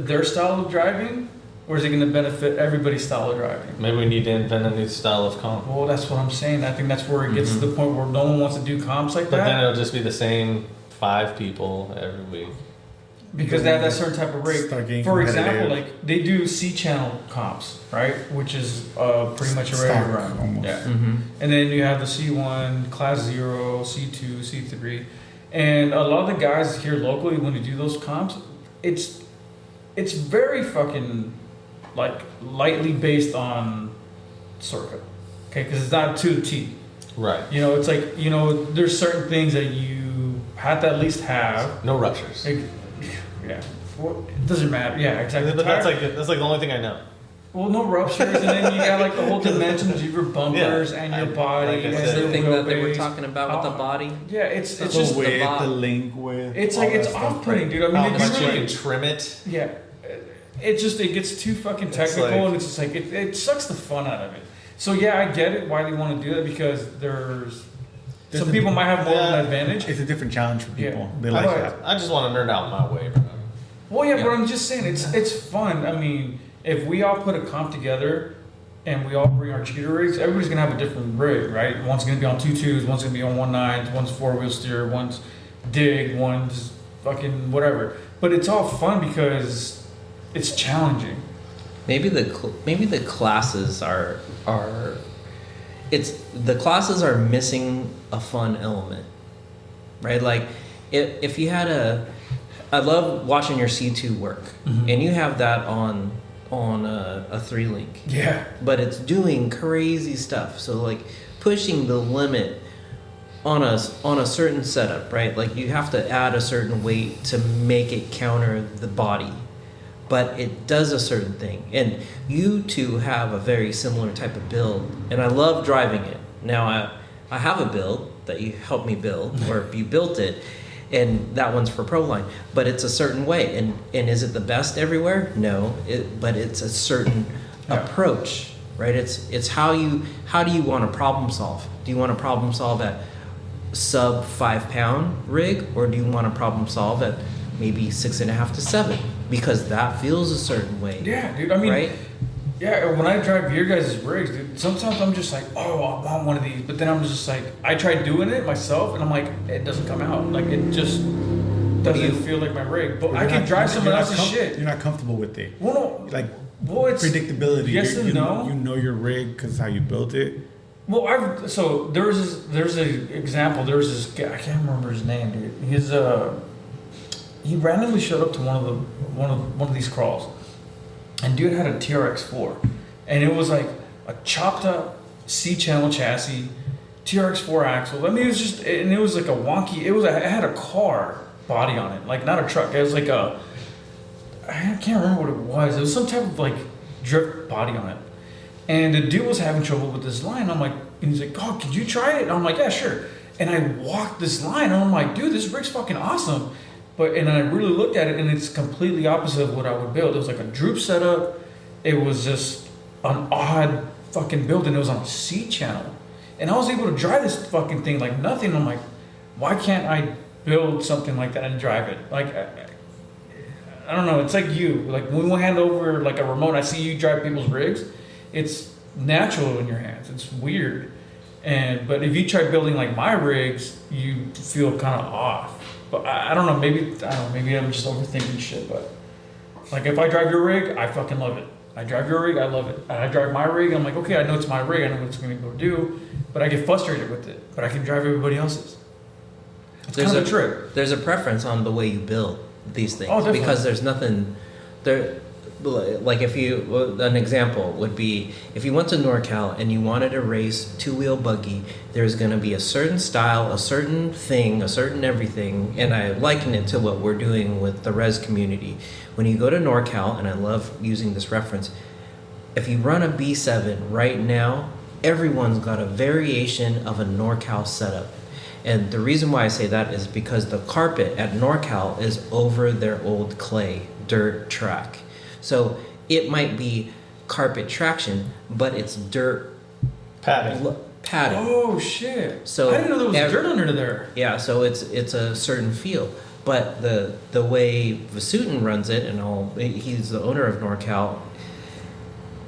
their style of driving, or is it gonna benefit everybody's style of driving? Maybe we need to invent a new style of comp. Well, that's what I'm saying. I think that's where it gets to the point where no one wants to do comps like But that. then it'll just be the same 5 people every week. Because they have that certain type of Start rig. getting For example, competitive. like they do C-channel comps, right? Which is pretty much a Stock, ready run. almost. Yeah. And then you have the C1, Class 0, C2, C3. And a lot of the guys here locally, when they do those comps, it's very fucking like lightly based on Sorka. Okay, because it's not to the T. Right. You know, it's like, you know, there's certain things that you have to at least have. No rushers. Yeah. Well, it doesn't matter. Yeah, exactly. But that's like the only thing I know. Well, no ruptures, and then you got like the whole dimensions of your bumpers and your body. like I and said. That's the your thing that they were wheelbase. talking about with the body. Yeah, it's That's just the width, bot. the link width. it's all like that it's stuff, off-putting, right? dude. I mean, How if much you you really, can trim it. yeah, it gets too fucking technical, like- and it's just like it sucks the fun out of it. So yeah, I get it why they want to do that because there's some a- people might have more of Yeah. an advantage. It's a different challenge for people. Yeah. They I like like that. I just want to nerd out my way, bro. Well, yeah, Yeah. but I'm just saying it's fun. I mean, if we all put a comp together and we all bring our cheater rigs, everybody's gonna have a different rig, right? One's gonna be on 2.2s, one's gonna be on 1.9s, one's 4-wheel steer, one's dig, one's fucking whatever. But it's all fun because it's challenging. Maybe the classes are the classes are missing a fun element, right? Like if you had I love watching your C2 work, and you have that on a 3-link, Yeah. but it's doing crazy stuff. So like pushing the limit on a certain setup, right? Like you have to add a certain weight to make it counter the body. but it does a certain thing. And you two have a very similar type of build, and I love driving it. Now, I have a build that you helped me build, or you built it, and that one's for Proline, but it's a certain way. And is it the best everywhere? No, but it's a certain approach, right? It's how do you want to problem solve? Do you want to problem solve at sub 5 pound rig, or do you want to problem solve at maybe 6.5 to 7? Because that feels a certain way. Yeah, dude. I mean, right? Yeah, when I drive your guys' rigs, dude, sometimes I'm just like, oh, I want one of these. But then I'm just like, I tried doing it myself, and I'm like, it doesn't come out. Like, it just doesn't feel like my rig. But I can drive someone else's shit. You're not comfortable with it. Well, no. Like, It's predictability. Yes and no. You know your rig because how you built it. Well, so there's an example. There was this guy, I can't remember his name, dude. He randomly showed up to one of these crawls, and dude had a TRX4, and it was like a chopped up C-channel chassis, TRX4 axle. I mean, it was like a wonky. It had a car body on it, like not a truck. It was like I can't remember what it was. It was some type of like drift body on it. And the dude was having trouble with this line. I'm like, and he's like, oh, could you try it? And I'm like, yeah, sure. And I walked this line, and I'm like, dude, this rig's fucking awesome. And I really looked at it, and it's completely opposite of what I would build. It was like a droop setup. It was just an odd fucking build, and it was on a C channel. And I was able to drive this fucking thing like nothing. I'm like, why can't I build something like that and drive it? Like, I don't know. It's like you. Like when we hand over like a remote, I see you drive people's rigs. It's natural in your hands. It's weird. But if you try building like my rigs, you feel kind of off. But I don't know. Maybe I'm just overthinking shit. But like if I drive your rig, I fucking love it. I drive your rig, I love it. And I drive my rig, I'm like, okay, I know it's my rig. I know what it's going to go do. But I get frustrated with it. But I can drive everybody else's. It's kind of a trick. There's a preference on the way you build these things. Oh, definitely. Because there's nothing there. Like an example would be if you went to NorCal and you wanted to race two-wheel buggy, there's going to be a certain style, a certain thing, a certain everything, and I liken it to what we're doing with the res community. When you go to NorCal, and I love using this reference, if you run a B7 right now, everyone's got a variation of a NorCal setup. And the reason why I say that is because the carpet at NorCal is over their old clay dirt track. So it might be carpet traction, but it's dirt padding. Oh shit! So I didn't know there was dirt under there. Yeah, so it's a certain feel. But the way Vasutin runs it, and he's the owner of NorCal,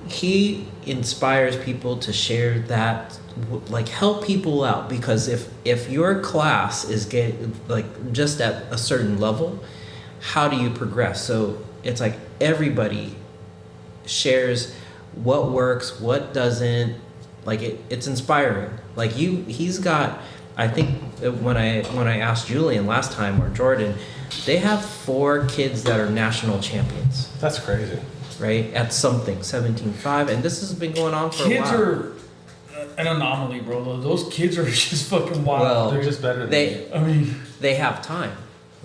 he inspires people to share that, like help people out, because if your class is just at a certain level, how do you progress? So it's like everybody shares what works, what doesn't. Like it's inspiring. Like he's got. I think when I asked Julian last time or Jordan, they have 4 kids that are national champions. That's crazy, right? At something 17.5, and this has been going on for a while. Kids are an anomaly, bro. Those kids are just fucking wild. Well, they're just better than me. They have time.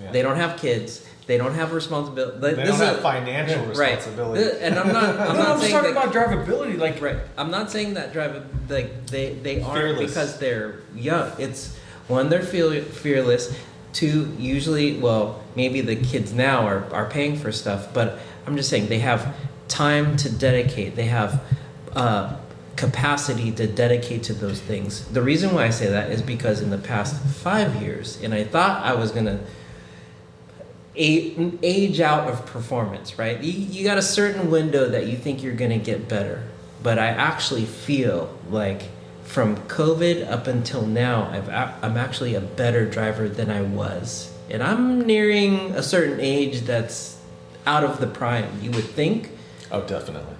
Yeah. They don't have kids. They don't have responsibility. They don't have financial responsibility. Right. And I'm not just talking about drivability. Like, right. I'm not saying that they aren't fearless. because they're young. It's one, they're fearless. 2, usually, well, maybe the kids now are paying for stuff, but I'm just saying they have time to dedicate. They have capacity to dedicate to those things. The reason why I say that is because in the past 5 years, and I thought I was gonna age out of performance, right? You got a certain window that you think you're going to get better. But I actually feel like from COVID up until now, I'm actually a better driver than I was. And I'm nearing a certain age that's out of the prime, you would think. Oh, definitely.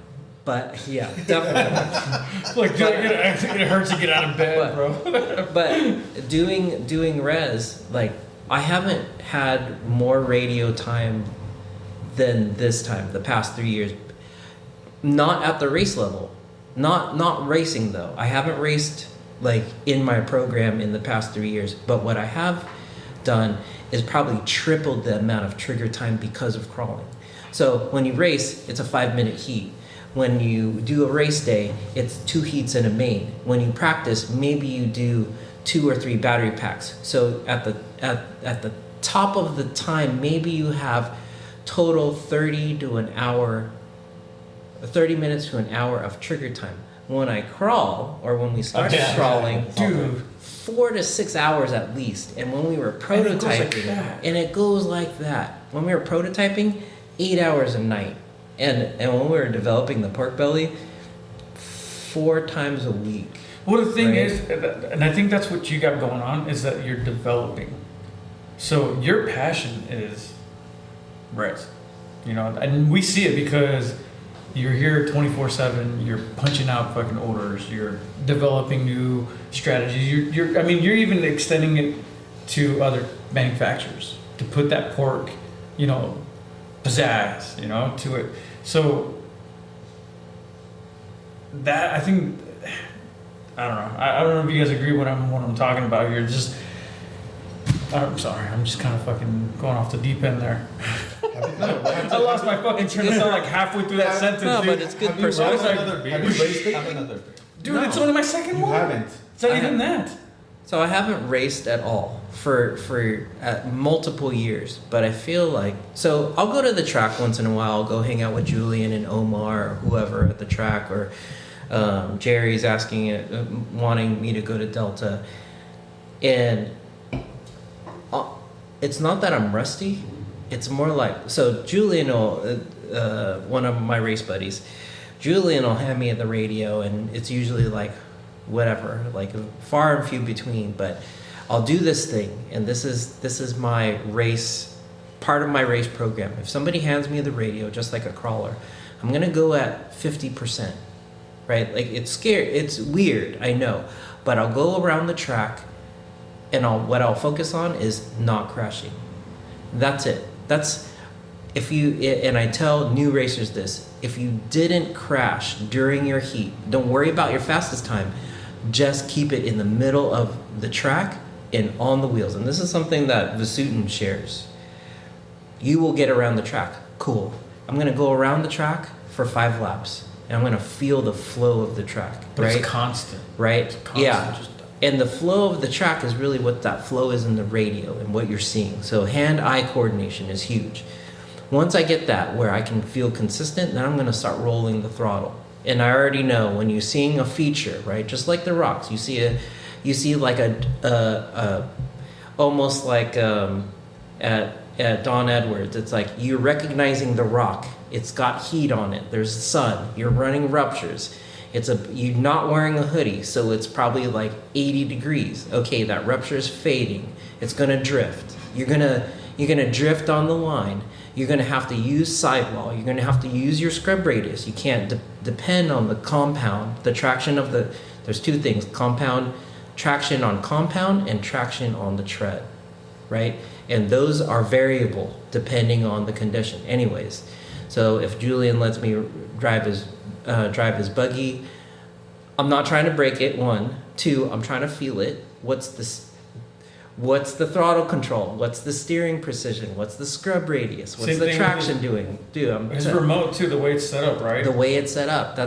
But yeah, definitely. Like, it hurts to get out of bed, bro. But doing res, like, I haven't had more radio time than this time, the past 3 years. Not at the race level. Not racing, though. I haven't raced, like, in my program in the past 3 years. But what I have done is probably tripled the amount of trigger time because of crawling. So when you race, it's a 5-minute heat. When you do a race day, it's 2 heats and a main. When you practice, maybe you do 2 or 3 battery packs. So at the top of the time, maybe you have total 30 minutes to an hour of trigger time. When I crawl, or when we started crawling, Dude. 4 to 6 hours at least. And when we were prototyping, and it goes like that. When we were prototyping, 8 hours a night. And when we were developing the pork belly, 4 times a week. Well, the thing Right. is, and I think that's what you got going on, is that you're developing. So your passion is rest, you know, and we see it because you're here 24/7. You're punching out fucking orders. You're developing new strategies. You're even extending it to other manufacturers to put that pork, you know, pizzazz, you know, to it. So that, I think, I don't know. I don't know if you guys agree what I'm talking about here. Just, I'm sorry. I'm just kind of fucking going off the deep end there. I lost my fucking train of thought like halfway through that sentence, No, dude. but it's good Have you perspective. raced another beer? Have you raced it? Have another. Dude, it's only my second You one. haven't. It's not even that. So I haven't raced at all for multiple years, but I feel like, so I'll go to the track once in a while. I'll go hang out with Julian and Omar or whoever at the track, or Jerry's wanting me to go to Delta, and it's not that I'm rusty. It's more like, so Julian will, one of my race buddies, Julian will hand me the radio, and it's usually like whatever, like far and few between, but I'll do this thing, and this is my race, part of my race program. If somebody hands me the radio, just like a crawler, I'm gonna go at 50%, right? Like it's weird, I know, but I'll go around the track, and what I'll focus on is not crashing. That's it. That's, if you, and I tell new racers this, if you didn't crash during your heat, don't worry about your fastest time. Just keep it in the middle of the track and on the wheels. And this is something that Vasutin shares. You will get around the track. Cool. I'm going to go around the track for 5 laps, and I'm going to feel the flow of the track. But right? it's constant. Right? It's constant. Yeah. Just, And the flow of the track is really what that flow is in the radio and what you're seeing. So hand-eye coordination is huge. Once I get that where I can feel consistent, then I'm going to start rolling the throttle. And I already know when you're seeing a feature, right? Just like the rocks, you see like almost like at Don Edwards. It's like you're recognizing the rock. It's got heat on it. There's the sun. You're running ruptures. You're not wearing a hoodie, so it's probably like 80 degrees. Okay, that rupture is fading. It's gonna drift. You're gonna drift on the line. You're gonna have to use sidewall. You're gonna have to use your scrub radius. You can't depend on the compound, the traction of the. There's 2 things: traction on compound and traction on the tread, right? And those are variable depending on the condition. Anyways, so if Julian lets me drive his buggy, I'm not trying to break it. 1, 2, I'm trying to feel it. What's the throttle control? What's the steering precision? What's the scrub radius? What's the traction doing? Dude, it's remote too, the way it's set up, right? The way it's set up.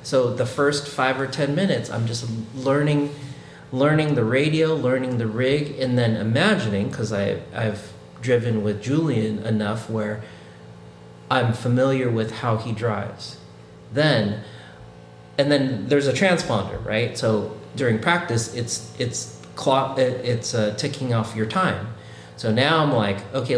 So the first 5 or 10 minutes, I'm just learning the radio, learning the rig, and then imagining, because I've driven with Julian enough where I'm familiar with how he drives. And then there's a transponder, right? So during practice, it's ticking off your time. So now I'm like, okay,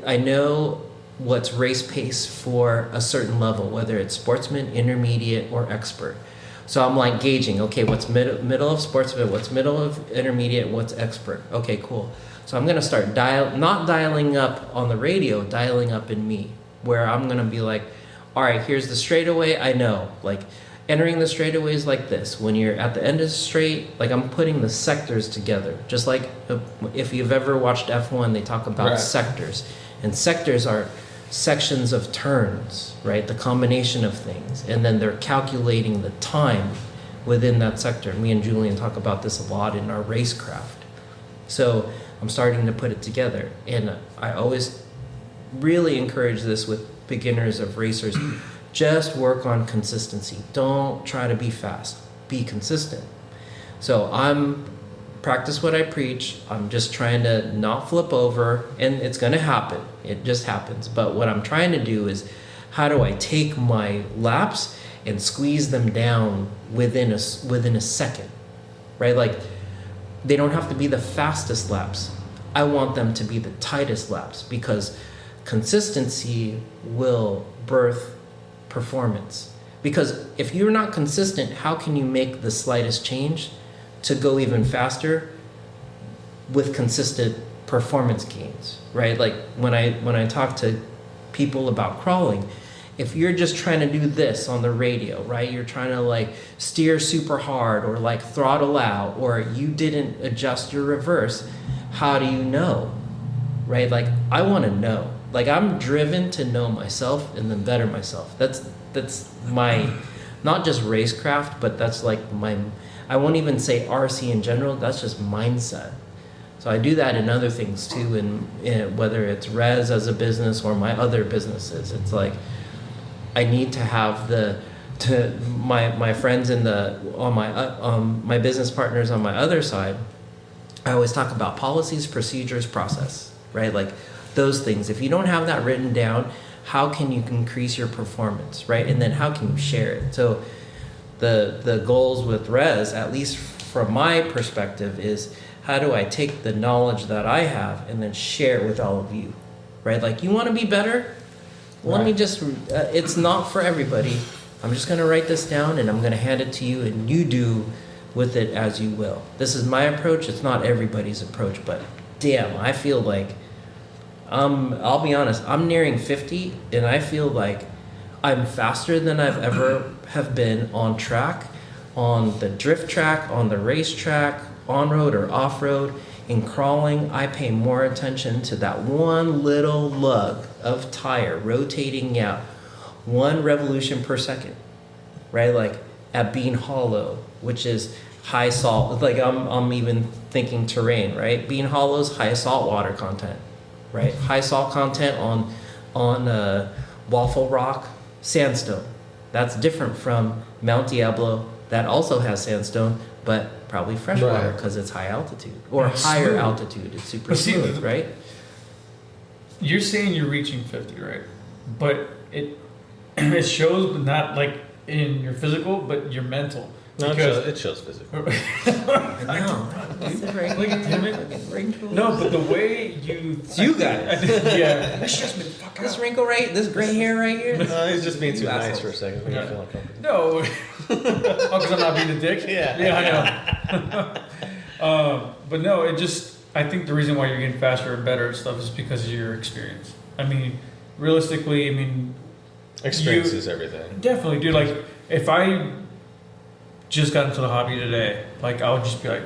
I know what's race pace for a certain level, whether it's sportsman, intermediate, or expert. So I'm like gauging, okay, what's middle of sportsman, what's middle of intermediate, what's expert. Okay, cool. So I'm gonna start not dialing up on the radio, dialing up in me, where I'm gonna be like, all right, here's the straightaway. I know, like entering the straightaway is like this. When you're at the end of the straight, like I'm putting the sectors together. Just like if you've ever watched F1, they talk about sectors. And sectors are sections of turns, right? The combination of things. And then they're calculating the time within that sector. Me and Julian talk about this a lot in our racecraft. So I'm starting to put it together. And I always really encourage this with beginners of racers. Just work on consistency. Don't try to be fast. Be consistent. So I'm practice what I preach. I'm just trying to not flip over, and it's going to happen. It just happens. But what I'm trying to do is, how do I take my laps and squeeze them down within a second, right? Like, they don't have to be the fastest laps. I want them to be the tightest laps, because consistency will birth performance. Because if you're not consistent, how can you make the slightest change to go even faster with consistent performance gains, right? Like when I talk to people about crawling, if you're just trying to do this on the radio, right? You're trying to like steer super hard or like throttle out, or you didn't adjust your reverse, how do you know, right? Like, I want to know. Like, I'm driven to know myself and then better myself. That's my, not just racecraft, but that's like my, I won't even say RC in general, that's just mindset. So I do that in other things too, in whether it's Res as a business or my other businesses. It's like, I need to have my friends on my business partners on my other side. I always talk about policies, procedures, process, right? Like those things. If you don't have that written down, how can you increase your performance, right? And then how can you share it? So the goals with Res, at least from my perspective, is how do I take the knowledge that I have and then share it with all of you, right? Like, you want to be better? Well, let me just, it's not for everybody. I'm just going to write this down and I'm going to hand it to you, and you do with it as you will. This is my approach. It's not everybody's approach, but damn, I feel like, I'll be honest, I'm nearing 50 and I feel like I'm faster than I've ever have been on track, on the drift track, on the race track, on-road or off-road. In crawling, I pay more attention to that one little lug of tire rotating out 1 revolution per second, right? Like at Bean Hollow, which is high salt. Like I'm even thinking terrain, right? Bean Hollow's high salt water content, right? High salt content on Waffle Rock, sandstone. That's different from Mount Diablo, that also has sandstone, but probably freshwater because it's high altitude, or It's higher smooth. altitude. It's super But see, smooth, right? You're saying you're reaching 50, right? But it shows, but not like in your physical, but your mental. No, Because it shows physical. No, no, but the way you It's you guys. yeah, this just been fucking This wrinkle right, this gray hair right here. No, he's just being too You nice assholes. for a second. When Yeah. you feel uncomfortable. No. Oh, because I'm not being a dick? Yeah. I know. But no, I think the reason why you're getting faster and better at stuff is because of your experience. I mean, realistically, Experience is everything. definitely, dude. Like, if I just got into the hobby today, like, I would just be like,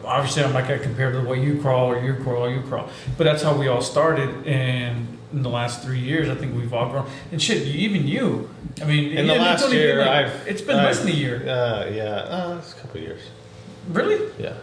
obviously I'm not going to compare to the way you crawl or you crawl. But that's how we all started, and in the last 3 years, I think we've all grown. And shit, even you. I mean, In the last it's only been year, it's been less than a year. It's a couple of years. Really? Yeah.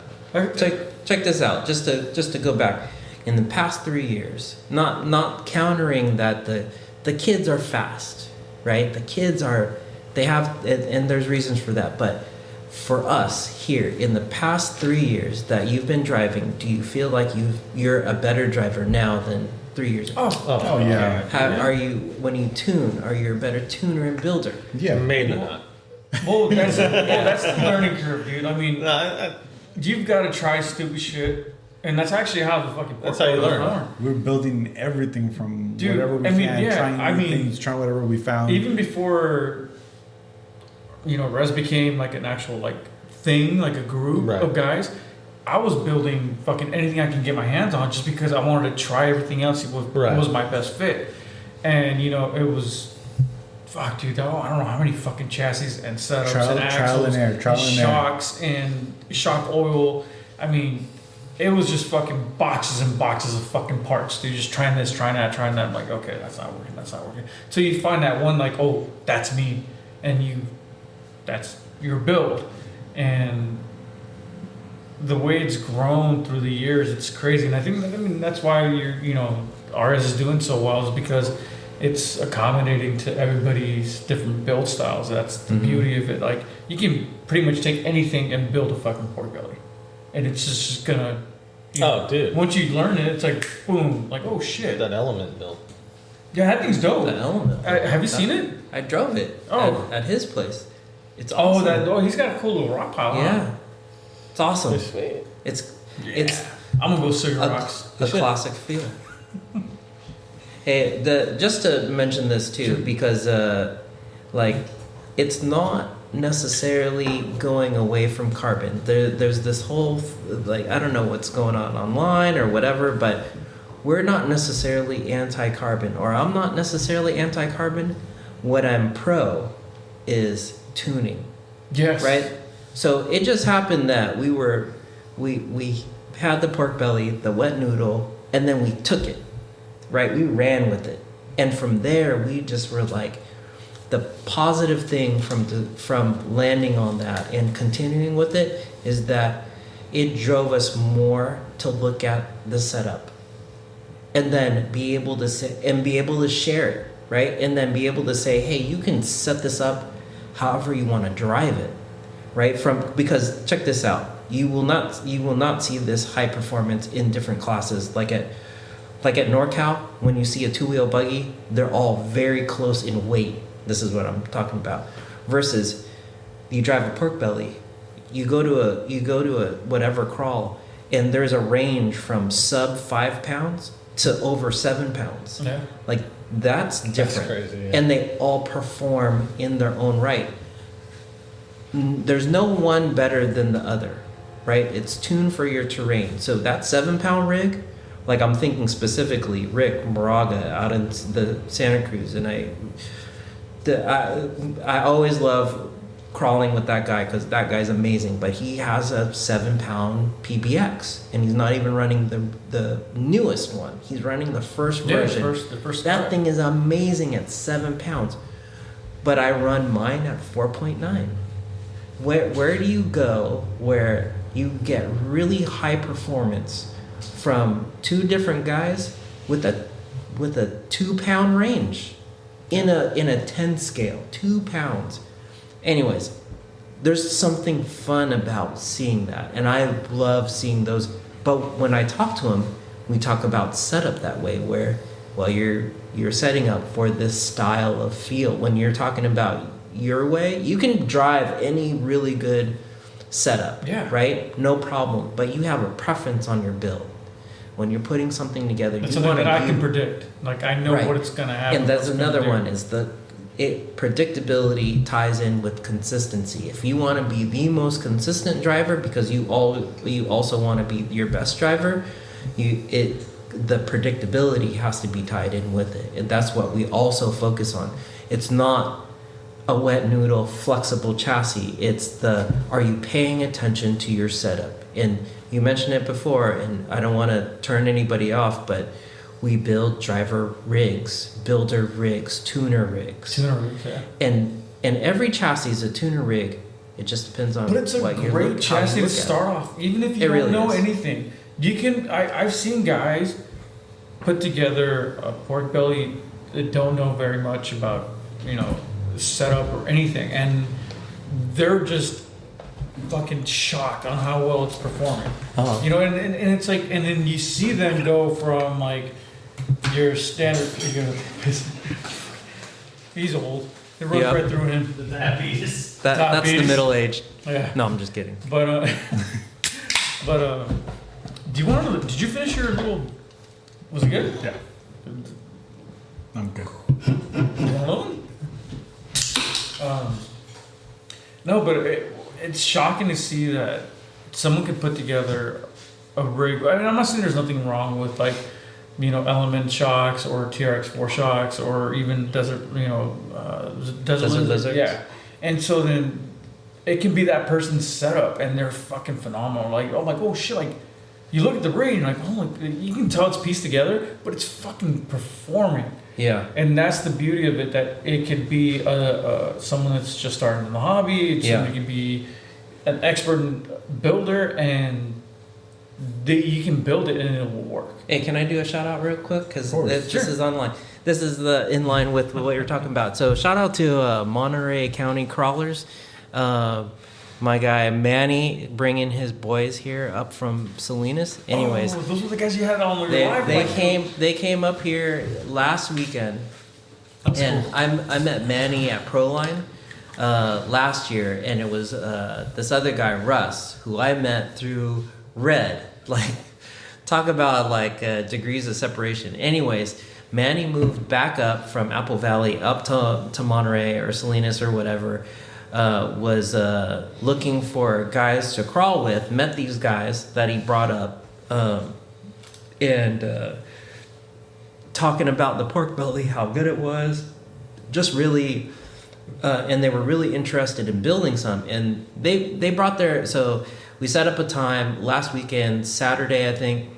Check this out. Just to go back, in the past 3 years, not countering that the kids are fast, right? The kids are, they have, and there's reasons for that. But for us here, in the past 3 years that you've been driving, do you feel like you're a better driver now than 3 years ago? Oh yeah. Are you, when you tune, are you a better tuner and builder? Yeah. Maybe not. Well, that's the learning curve, dude. I mean, No, you've got to try stupid shit, and that's actually how the fucking. That's how you learn. We're building everything from Dude, whatever we I mean, can, yeah, trying I new mean, things, trying whatever we found. Even before, Res became like an actual like thing, like a group Right. of guys. I was building fucking anything I can get my hands on just because I wanted to try everything else. It was my best fit, and it was. Fuck, dude! I don't know how many fucking chassis and setups Trial and axles and error, trial and error. shocks and shock oil. I mean, it was just fucking boxes and boxes of fucking parts, dude. Just trying this, trying that, trying that. I'm like, okay, that's not working. So you find that one, like, oh, that's me, and that's your build, and the way it's grown through the years, it's crazy. And I think, that's why you're, ours is doing so well is because it's accommodating to everybody's different build styles. That's the beauty of it. Like, you can pretty much take anything and build a fucking pork belly, and it's just gonna. Dude! Once you learn it, it's like boom, like oh shit. That Element build. Yeah, that thing's dope. The Element. Have you seen it? I drove it. At his place. It's awesome. awesome. He's got a cool little rock pile. Yeah, Huh? it's awesome. Sweet. It's I'm gonna go Cigar Rocks. a classic feel. Hey, just to mention this too, because like it's not necessarily going away from carbon. There's this whole like I don't know what's going on online or whatever, but we're not necessarily anti-carbon, or I'm not necessarily anti-carbon. What I'm pro is tuning. Yes. Right. So it just happened that we had the pork belly, the wet noodle, and then we took it. Right, we ran with it, and from there we just were like, the positive thing from landing on that and continuing with it is that it drove us more to look at the setup, and then be able to share it, right, and then be able to say, hey, you can set this up however you want to drive it, right? Because check this out, you will not see this high performance in different classes like at NorCal, when you see a two-wheel buggy, they're all very close in weight. This is what I'm talking about. Versus, you drive a pork belly, you go to a whatever crawl, and there's a range from sub 5 pounds to over 7 pounds. Yeah. Like that's different. That's crazy, yeah. And they all perform in their own right. There's no one better than the other, right? It's tuned for your terrain. So that 7-pound rig. Like I'm thinking specifically Rick Moraga out in the Santa Cruz, and I always love crawling with that guy because that guy's amazing. But he has a 7-pound PBX, and he's not even running the newest one. He's running the first version. The first that thing is amazing at 7 pounds. But I run mine at 4.9. Where do you go where you get really high performance from two different guys with a 2-pound range in a 10 scale, 2 pounds? Anyways, there's something fun about seeing that, and I love seeing those. But when I talk to him, we talk about setup that way, where you're setting up for this style of feel. When you're talking about your way, you can drive any really good setup, right? No problem. But you have a preference on your build. When you're putting something together, it's something that I can predict. Like I know what it's gonna happen. And that's another one is predictability ties in with consistency. If you want to be the most consistent driver, because you also want to be your best driver, the predictability has to be tied in with it, and that's what we also focus on. It's not a wet noodle flexible chassis. It's are you paying attention to your setup? And you mentioned it before, and I don't want to turn anybody off, but we build driver rigs, builder rigs, tuner rigs. Yeah. And every chassis is a tuner rig. It just depends on But it's a great chassis to start off, even if you don't know anything. You can. I've seen guys put together a pork belly that don't know very much about setup or anything, and they're just fucking shocked on how well it's performing. And it's like, and then you see them go from like your standard. He's old. It runs right through him. The diabetes. That's the middle age. Yeah. No, I'm just kidding. But do you want to? Did you finish your little? Was it good? Yeah. I'm good. You want another one? No, but it's shocking to see that someone could put together a rig. I mean, I'm not saying there's nothing wrong with Element shocks or TRX4 shocks or even Desert Lizards. Yeah, and so then it can be that person's setup, and they're fucking phenomenal. Like, I'm like, oh shit, like. You look at the rig and you're like, oh, you can tell it's pieced together, but it's fucking performing. Yeah. And that's the beauty of it, that it could be someone that's just starting in the hobby. It could be an expert builder, and you can build it and it will work. Hey, can I do a shout out real quick? Because course. this is online. This is in line with what you're talking about. So shout out to Monterey County Crawlers. My guy Manny bringing his boys here up from Salinas. Anyways, Those were the guys you had on your live. they came up here last weekend, and I met Manny at Proline last year, and it was this other guy Russ, who I met through Red. Like, talk about like degrees of separation. Anyways, Manny moved back up from Apple Valley up to Monterey or Salinas or whatever. Was looking for guys to crawl with, met these guys that he brought up, and talking about the pork belly, how good it was, just really, and they were really interested in building some, and they brought so we set up a time last weekend, Saturday I think,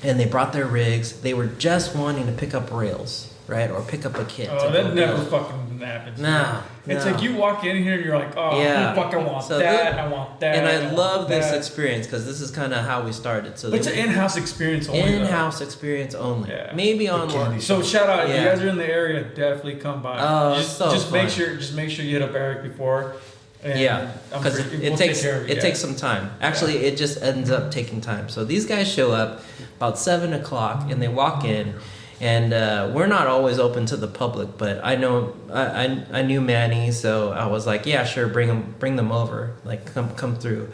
and they brought their rigs. They were just wanting to pick up rails, right, or pick up a kit. Oh, that never fucking happens. Nah. It's like you walk in here and you're like, oh, Yeah. I fucking want So that. I want that. And I love this that. experience because this is kind of how we started. So But it's an in-house experience only. though. in-house experience only. Yeah. Maybe online. So shout out if Yeah. you guys are in the area, definitely come by. Oh, just so just make fun. sure you hit up Eric before. And Yeah, I'm because pretty- it we'll takes take care of it takes some time. Actually, it just ends up taking time. So these guys show up about 7:00 and they walk in, and we're not always open to the public. But I know I knew Manny, so I was like, yeah, sure, bring them over, like come through.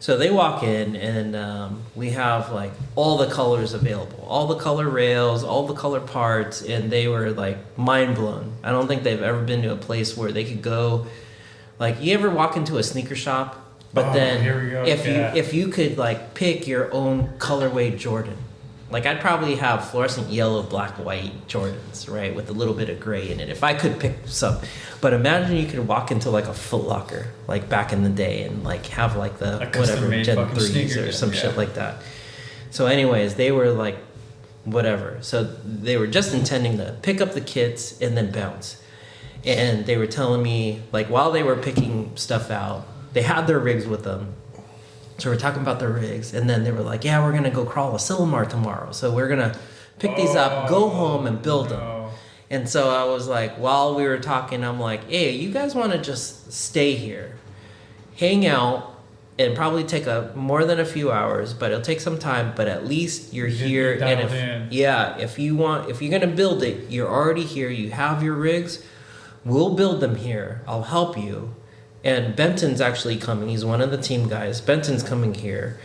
So they walk in, and we have like all the colors available, all the color rails, all the color parts, and they were like mind blown. I don't think they've ever been to a place where they could go. Like, you ever walk into a sneaker shop, but then here we go. if you could like pick your own colorway Jordan, like I'd probably have fluorescent yellow, black, white Jordans, right, with a little bit of gray in it, if I could pick some. But imagine you could walk into like a Foot Locker, like back in the day, and like have like the A whatever custom-made Gen fucking 3s sneaker, or some yeah. shit like that. So anyways, they were like whatever. So they were just intending to pick up the kits and then bounce. And they were telling me, like, while they were picking stuff out, they had their rigs with them. So we're talking about their rigs. And then they were like, yeah, we're going to go crawl a Silmar tomorrow. So we're going to pick these up, go home, and build them. And so I was like, while we were talking, I'm like, hey, you guys want to just stay here, hang out, and probably take more than a few hours, but it'll take some time, but at least you're here. And if you're going to build it, you're already here, you have your rigs. We'll build them here. I'll help you. And Benton's actually coming. He's one of the team guys. Benton's coming here,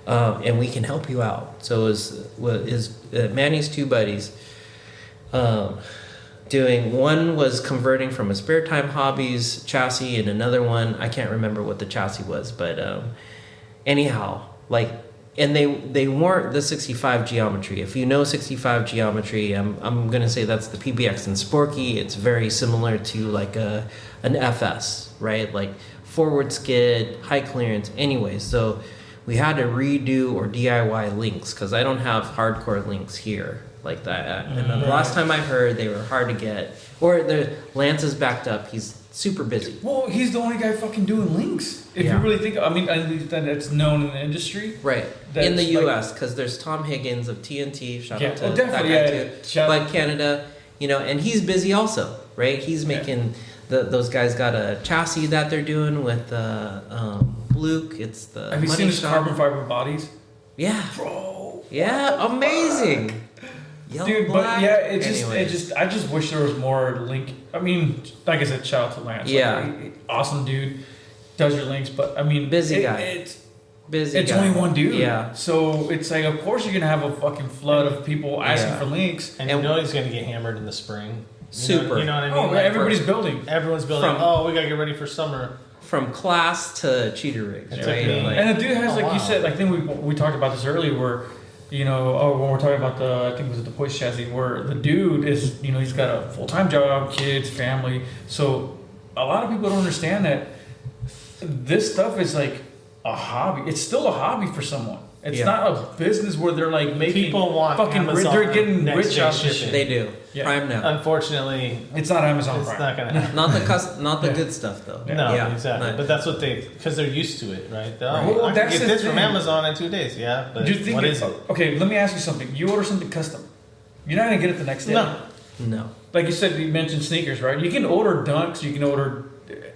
and we can help you out. So is Manny's two buddies one was converting from a spare time hobbies chassis, and another one, I can't remember what the chassis was, but anyhow, like, and they weren't the 65 geometry. If you know 65 geometry, I'm gonna say that's the PBX and Sporky. It's very similar to like an FS, right? Like forward skid, high clearance. Anyways, so we had to redo or DIY links because I don't have hardcore links here like that. And the last time I heard, they were hard to get. Or the Lance is backed up. He's super busy. Well, he's the only guy fucking doing links. If you really think, I mean, at least that's known in the industry. Right. That's In the like- U.S., because there's Tom Higgins of TNT. Shout out to well, definitely, that guy yeah. too. Shout But out- Canada, and he's busy also, right? He's making, those guys got a chassis that they're doing with Luke. It's the Have you Money seen his Shop. carbon fiber bodies? Yeah. Bro. Yeah, amazing. Yellow, Dude, black. but yeah, Anyways. I just wish there was more link. I mean, like I said, shout out to Lance. Yeah. Like, awesome dude, does your links, but I mean, Busy guy. It's Busy it's guy. only one dude. Yeah. So it's like, of course, you're gonna have a fucking flood of people asking Yeah. for links. And you know he's going to get hammered in the spring. Super. You know what I mean? Oh, Like, everybody's building. everyone's building. From- We got to get ready for summer. From class to cheater rigs, It took right? me- Like, And the dude has, Oh, like wow. you said, I think we talked about this earlier, where, when we're talking about I think it was the Poise chassis, where the dude is, he's got a full-time job, kids, family. So a lot of people don't understand that this stuff is like a hobby. It's still a hobby for someone. It's Yeah. not a business where they're like making People want fucking Amazon they're getting next rich day off this shipping. shit. They do. Yeah. Prime now. Unfortunately, It's not Amazon it's Prime. not gonna happen. Not the Yeah. good stuff though. No, Yeah, exactly. not- But that's what because they're used to it, right? Well, I can that's get the this from thing. Amazon in 2 days. Yeah, but Do you think what is it? Okay, let me ask you something. You order something custom. You're not gonna get it the next day. No. No. Like you said, you mentioned sneakers, right? You can order Dunks. You can order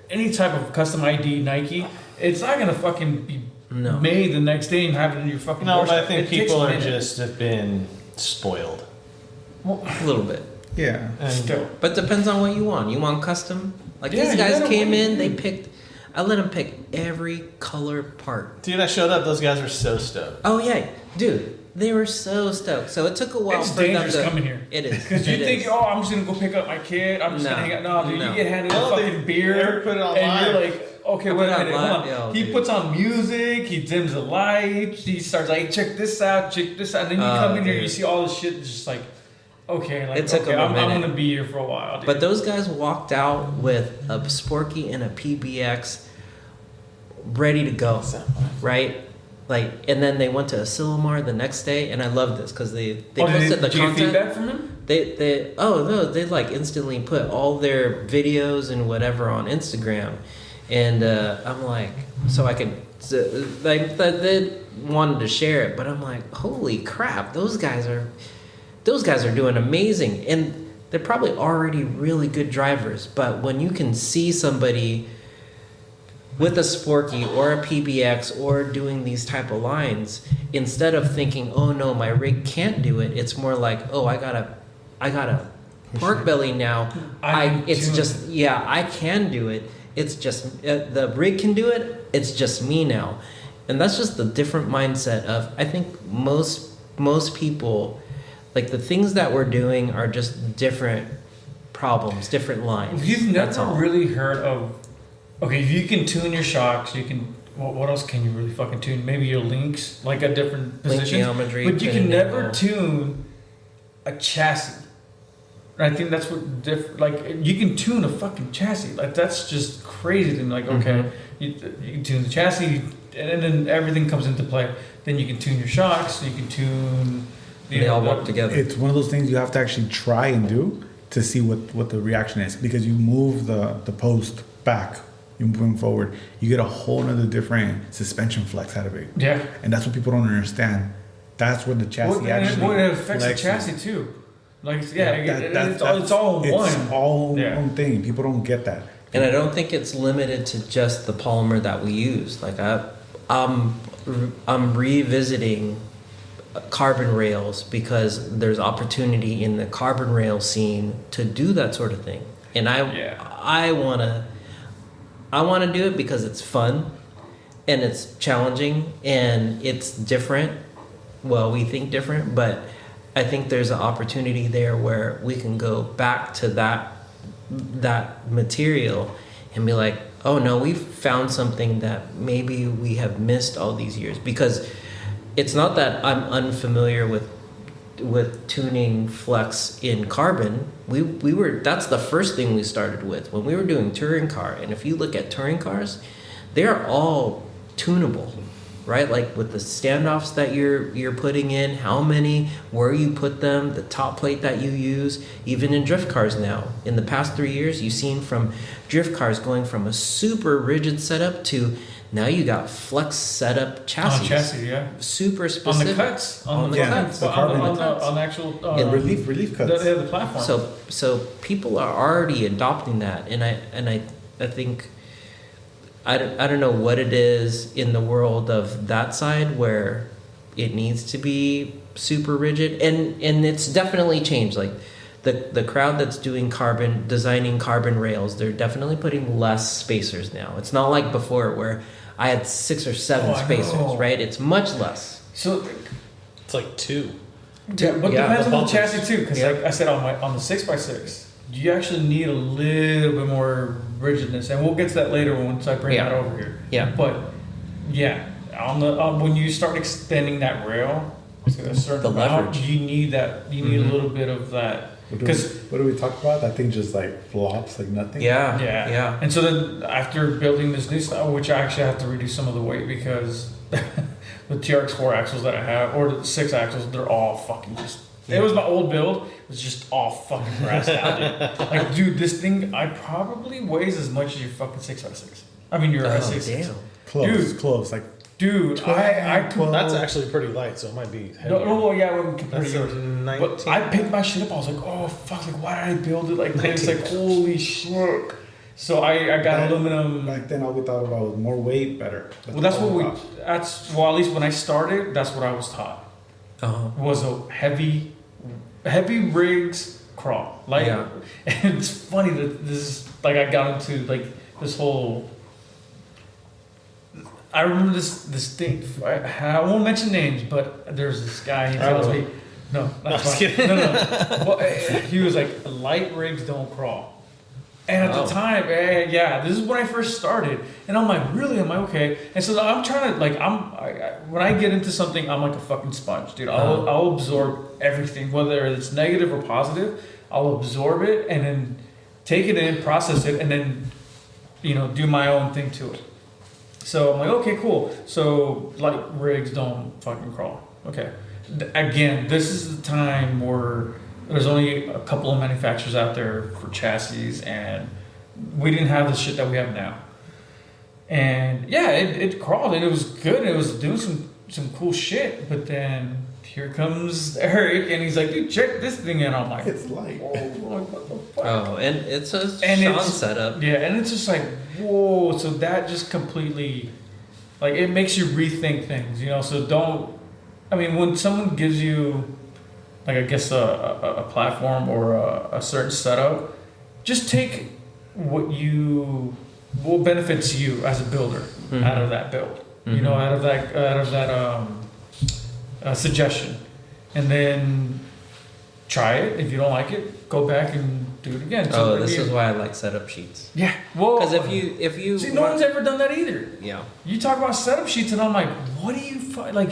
any type of custom ID Nike. It's not gonna fucking be No. made the next day and have it in your fucking. No, but I doorstep. think It takes people a are minute. just have been spoiled. A little bit. Yeah. And Still. But depends on what you want. You want custom? Like Yeah, these you guys gotta came wait. in, they picked. I let them pick every color part. dude, I showed up. Those guys were so stoked. Oh yeah, dude, they were so stoked. So it took a while It's for them dangerous to. coming here. It is. Because you It think, is. oh, I'm just gonna go pick up my kid. I'm just No. gonna hang out. No, dude, No. you get handed No, a they fucking beer, never put it on and live. you're like, okay, Put wait it a on minute, live? hold on. Yo, He dude. puts on music. He dims the lights. He starts like, check this out, check this out. And then you Oh, come in here, you dude. see all this shit. It's just like, okay, like It took okay, him a I'm minute. gonna be here for a while. Dude. But those guys walked out with a Sporky and a PBX ready to go, right? Like, and then they went to Asilomar the next day, and I love this because they oh, posted the did you get content. feedback from him? They like instantly put all their videos and whatever on Instagram, and I'm like, so I could like they wanted to share it, but I'm like, holy crap, those guys are doing amazing, and they're probably already really good drivers, but when you can see somebody with a Sporky or a PBX or doing these type of lines, instead of thinking, oh no, my rig can't do it, it's more like, oh, I got a pork belly now. It's tuned. just, yeah, I can do it. It's just, the rig can do it. It's just me now. And that's just the different mindset of, I think most people, like the things that we're doing are just different problems, different lines. You've That's never all. really heard of. Okay, if you can tune your shocks, you can. What else can you really fucking tune? Maybe your links, like at different Link positions. geometry, But you pin can never angle. tune a chassis. And I think that's what like you can tune a fucking chassis. Like that's just crazy to me. Like okay, you can tune the chassis, and then everything comes into play. Then you can tune your shocks. You can tune. They all work together. It's one of those things you have to actually try and do to see what the reaction is, because you move the post back, you move them forward, you get a whole nother different suspension flex out of it. Yeah. And that's what people don't understand. That's where the chassis Well, actually it affects the flexes. chassis too. Like yeah, That- it's all in one. It's all Yeah. one thing. People don't get that. And I don't think it's limited to just the polymer that we use. Like I'm revisiting carbon rails because there's opportunity in the carbon rail scene to do that sort of thing. And I wanna do it because it's fun and it's challenging and it's different. Well, we think different, but I think there's an opportunity there where we can go back to that material and be like, oh no, we've found something that maybe we have missed all these years. Because it's not that I'm unfamiliar with tuning flex in carbon. We were, that's the first thing we started with when we were doing touring car. And if you look at touring cars, they're all tunable, right? Like with the standoffs that you're putting in, how many, where you put them, the top plate that you use, even in drift cars now. In the past 3 years, you've seen from drift cars going from a super rigid setup to now you got flex setup chassis. On chassis, yeah. Super On specific. the cuts. On the cuts. the carbon on the actual relief cuts. the platform. So people are already adopting that, and I think I don't know what it is in the world of that side where it needs to be super rigid, and it's definitely changed. Like the crowd that's designing carbon rails, they're definitely putting less spacers now. It's not like before where I had 6 or 7 Oh, I spacers, know. right? It's much less. So, It's like 2. yeah, but Yeah, depends the on the bumpers. chassis too. Because Yeah. like I said, on the 6x6, you actually need a little bit more rigidness, and we'll get to that later once I bring Yeah. that over here. Yeah. But yeah, on the when you start extending that rail to a certain The amount, leverage. you need that. You need a little bit of that. What do we talk about? That thing just like flops like nothing. Yeah. And so then after building this new style, which I actually have to reduce some of the weight because the TRX 4 axles that I have, or the 6 axles, they're all fucking just. It was my old build. It was just all fucking brassed out, dude. Like, dude, this thing I probably weighs as much as your fucking 6x6. I mean, your S6. Damn. Close. Like, dude, I could. That's actually pretty light, so it might be heavy. No, yeah, when compared to That's yours. 19. But I picked my shit up. I was like, oh fuck, like why did I build it like this? Like holy shit. So I got aluminum. back then, all we thought about was more weight, better. Well, that's well, at least when I started, that's what I was taught. Was a heavy rigs crawl. Like, Yeah. and it's funny that this is like I got into like this whole. I remember this thing. I won't mention names, but there's this guy. He tells me, no, that's fine. No. Well, he was like, light rigs don't crawl. And at the time, yeah, this is when I first started, and I'm like, really? Am I okay? And so I'm trying to like, when I get into something, I'm like a fucking sponge, dude. I'll absorb everything, whether it's negative or positive. I'll absorb it and then take it in, process it, and then do my own thing to it. So I'm like, okay, cool. So light rigs don't fucking crawl. Okay. Again, this is the time where there's only a couple of manufacturers out there for chassis, and we didn't have the shit that we have now. And yeah, it crawled and it was good. And it was doing some cool shit. But then here comes Eric, and he's like, dude, check this thing out. I'm like, it's light. whoa, like, what the fuck? Oh, and it's a Sean setup. Yeah, and it's just like, whoa. So that just completely, like, it makes you rethink things, So don't, when someone gives you, like, I guess a platform or a certain setup, just take what benefits you as a builder out of that build, out of that suggestion, and then try it. If you don't like it, go back and do it again. So this is why I like setup sheets. Yeah, well, because if you see, no one's ever done that either. Yeah, you talk about setup sheets, and I'm like, what do you like?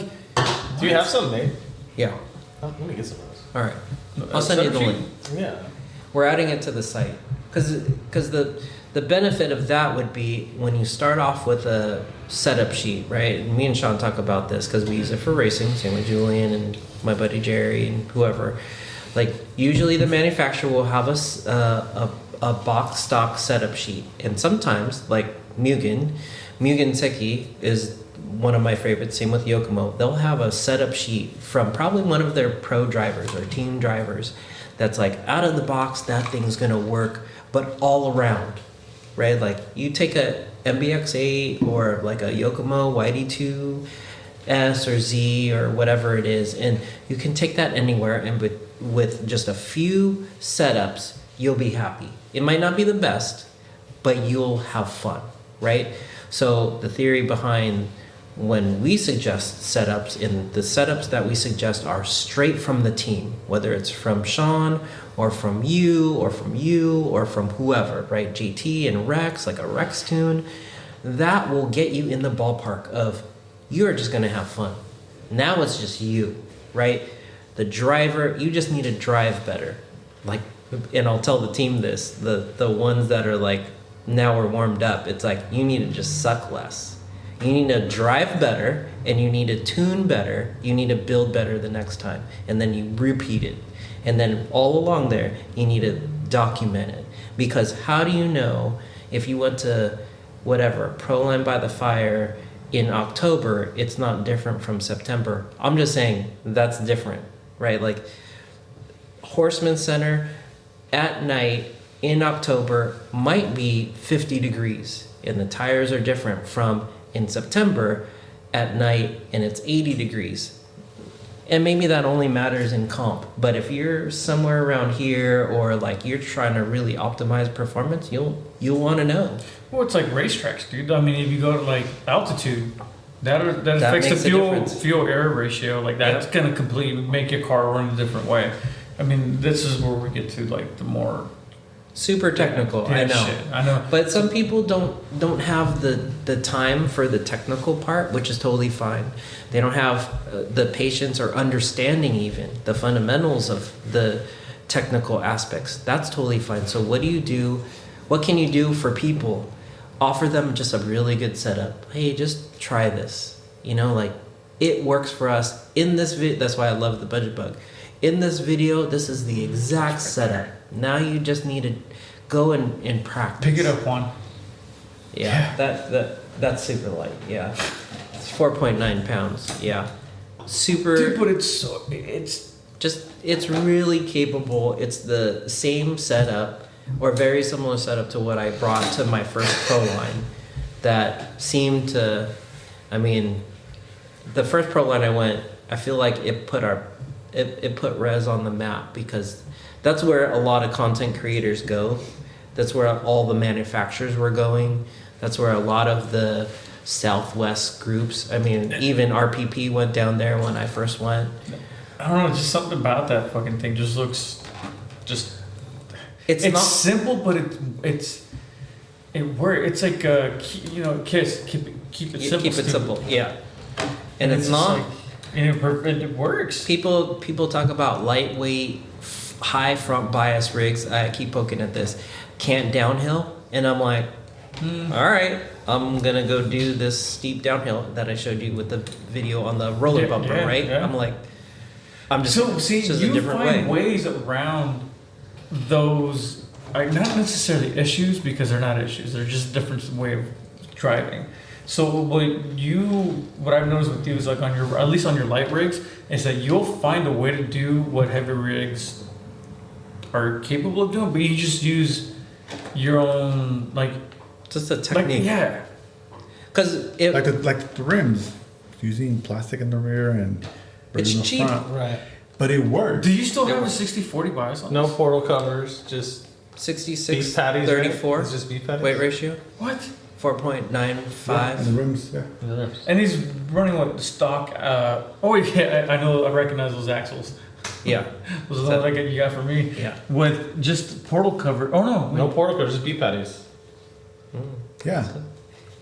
Do you have some made? Yeah. Let me get some of those. All right, I'll send you the link. Yeah. We're adding it to the site because the benefit of that would be when you start off with a setup sheet, right? And me and Sean talk about this because we use it for racing, same with Julian and my buddy Jerry and whoever. Like, usually the manufacturer will have a box stock setup sheet, and sometimes, like Mugen Seki is one of my favorites, same with Yokomo. They'll have a setup sheet from probably one of their pro drivers or team drivers that's like, out of the box, that thing's gonna work, but all around, right? Like, you take a MBX8 or like a Yokomo YD2S or Z or whatever it is, and you can take that anywhere, and with just a few setups, you'll be happy. It might not be the best, but you'll have fun, right? So the theory behind when we suggest setups, and the setups that we suggest are straight from the team, whether it's from Sean or from you or from whoever, right? GT and Rex, like a Rex tune, that will get you in the ballpark of you're just gonna have fun. Now it's just you, right? The driver, you just need to drive better. Like, and I'll tell the team this, the ones that are like, now we're warmed up, it's like, you need to just suck less. You need to drive better, and you need to tune better. You need to build better the next time, and then you repeat it. And then all along there, you need to document it. Because how do you know if you went to whatever, Proline by the Fire in October, it's not different from September? I'm just saying that's different, right? Like, Horseman Center at night in October might be 50 degrees, and the tires are different from in September at night and it's 80 degrees. And maybe that only matters in comp, but if you're somewhere around here, or like you're trying to really optimize performance, you'll want to know. Well, it's like racetracks, dude. If you go to like altitude, that affects the fuel air ratio. Like, that's gonna completely make your car run a different way. This is where we get to like the more super technical. I know. Shit. I know. But some people don't have the time for the technical part, which is totally fine. They don't have the patience or understanding even the fundamentals of the technical aspects. That's totally fine. So what do you do? What can you do for people? Offer them just a really good setup. Hey, just try this. You know, like it works for us in this video. That's why I love the budget bug. In this video, this is the exact setup. Now you just need to go and practice. Pick it up, Juan. Yeah, that's super light. Yeah, it's 4.9 pounds. Yeah, super. Dude, but it's really capable. It's the same setup or very similar setup to what I brought to my first Pro line. That seemed to, I mean, the first Pro line I went. I feel like it put Res on the map because that's where a lot of content creators go. That's where all the manufacturers were going. That's where a lot of the Southwest groups, I mean, even RPP went down there when I first went. I don't know, just something about that fucking thing just looks it's not simple, but it works. It's like KISS, keep it simple. Keep it simple, yeah. And it's just not. like, it works. People talk about lightweight, high front bias rigs. I keep poking at this. Can't downhill, and I'm like, all right, I'm gonna go do this steep downhill that I showed you with the video on the roller bumper, right? Yeah. I'm like, I'm just so see, it's just you a different find way. ways around those, not necessarily issues because they're not issues. They're just a different way of driving. So what I've noticed with you is like at least on your light rigs, is that you'll find a way to do what heavy rigs are capable of doing, but you just use your own Just a technique. Yeah. Because like the rims, using plastic in the rear and it's in the cheap. front. Right. But it works. Do you still have a 60-40 bias on No this? portal covers, just 66, beef patties. 34 Right? It's just beef patties. weight ratio, What? 4.95. And the rims, yeah. And he's running what the stock? I know. I recognize those axles. Yeah. Was that like you got for me? Yeah. With just portal cover. Oh no. No Wait. portal covers, just beef patties. Yeah.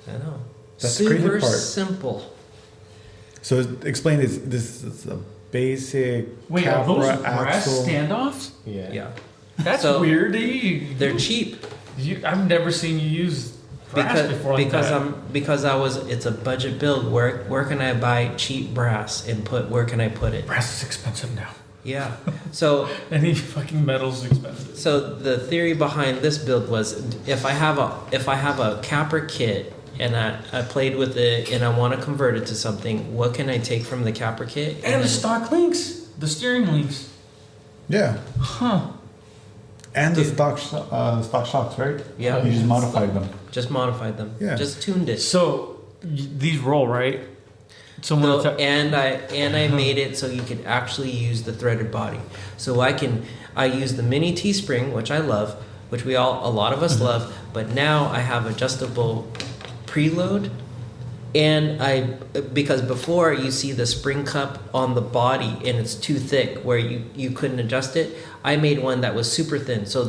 I know. That's the crazy Super part. simple. So explain this. This is a basic Wait, are those Capra brass axle. standoffs? Yeah. That's So, weird. They're cheap I've never seen you use brass before like that. it's a budget build. Where can I buy cheap brass and where can I put it? Brass is expensive now. Yeah. So Any fucking metal's expensive. So the theory behind this build was if I have a Capra kit and I played with it and I want to convert it to something, what can I take from the Capra kit? And the then- stock links, the steering links. Yeah. Huh. And the stock shocks, right? Yeah. You just modified them. Just modified them. Yeah. Just tuned it. So these roll, right? No, and I made it so you could actually use the threaded body. So I use the mini T-spring, which I love, which a lot of us love, but now I have adjustable preload. And because before you see the spring cup on the body and it's too thick where you couldn't adjust it, I made one that was super thin. So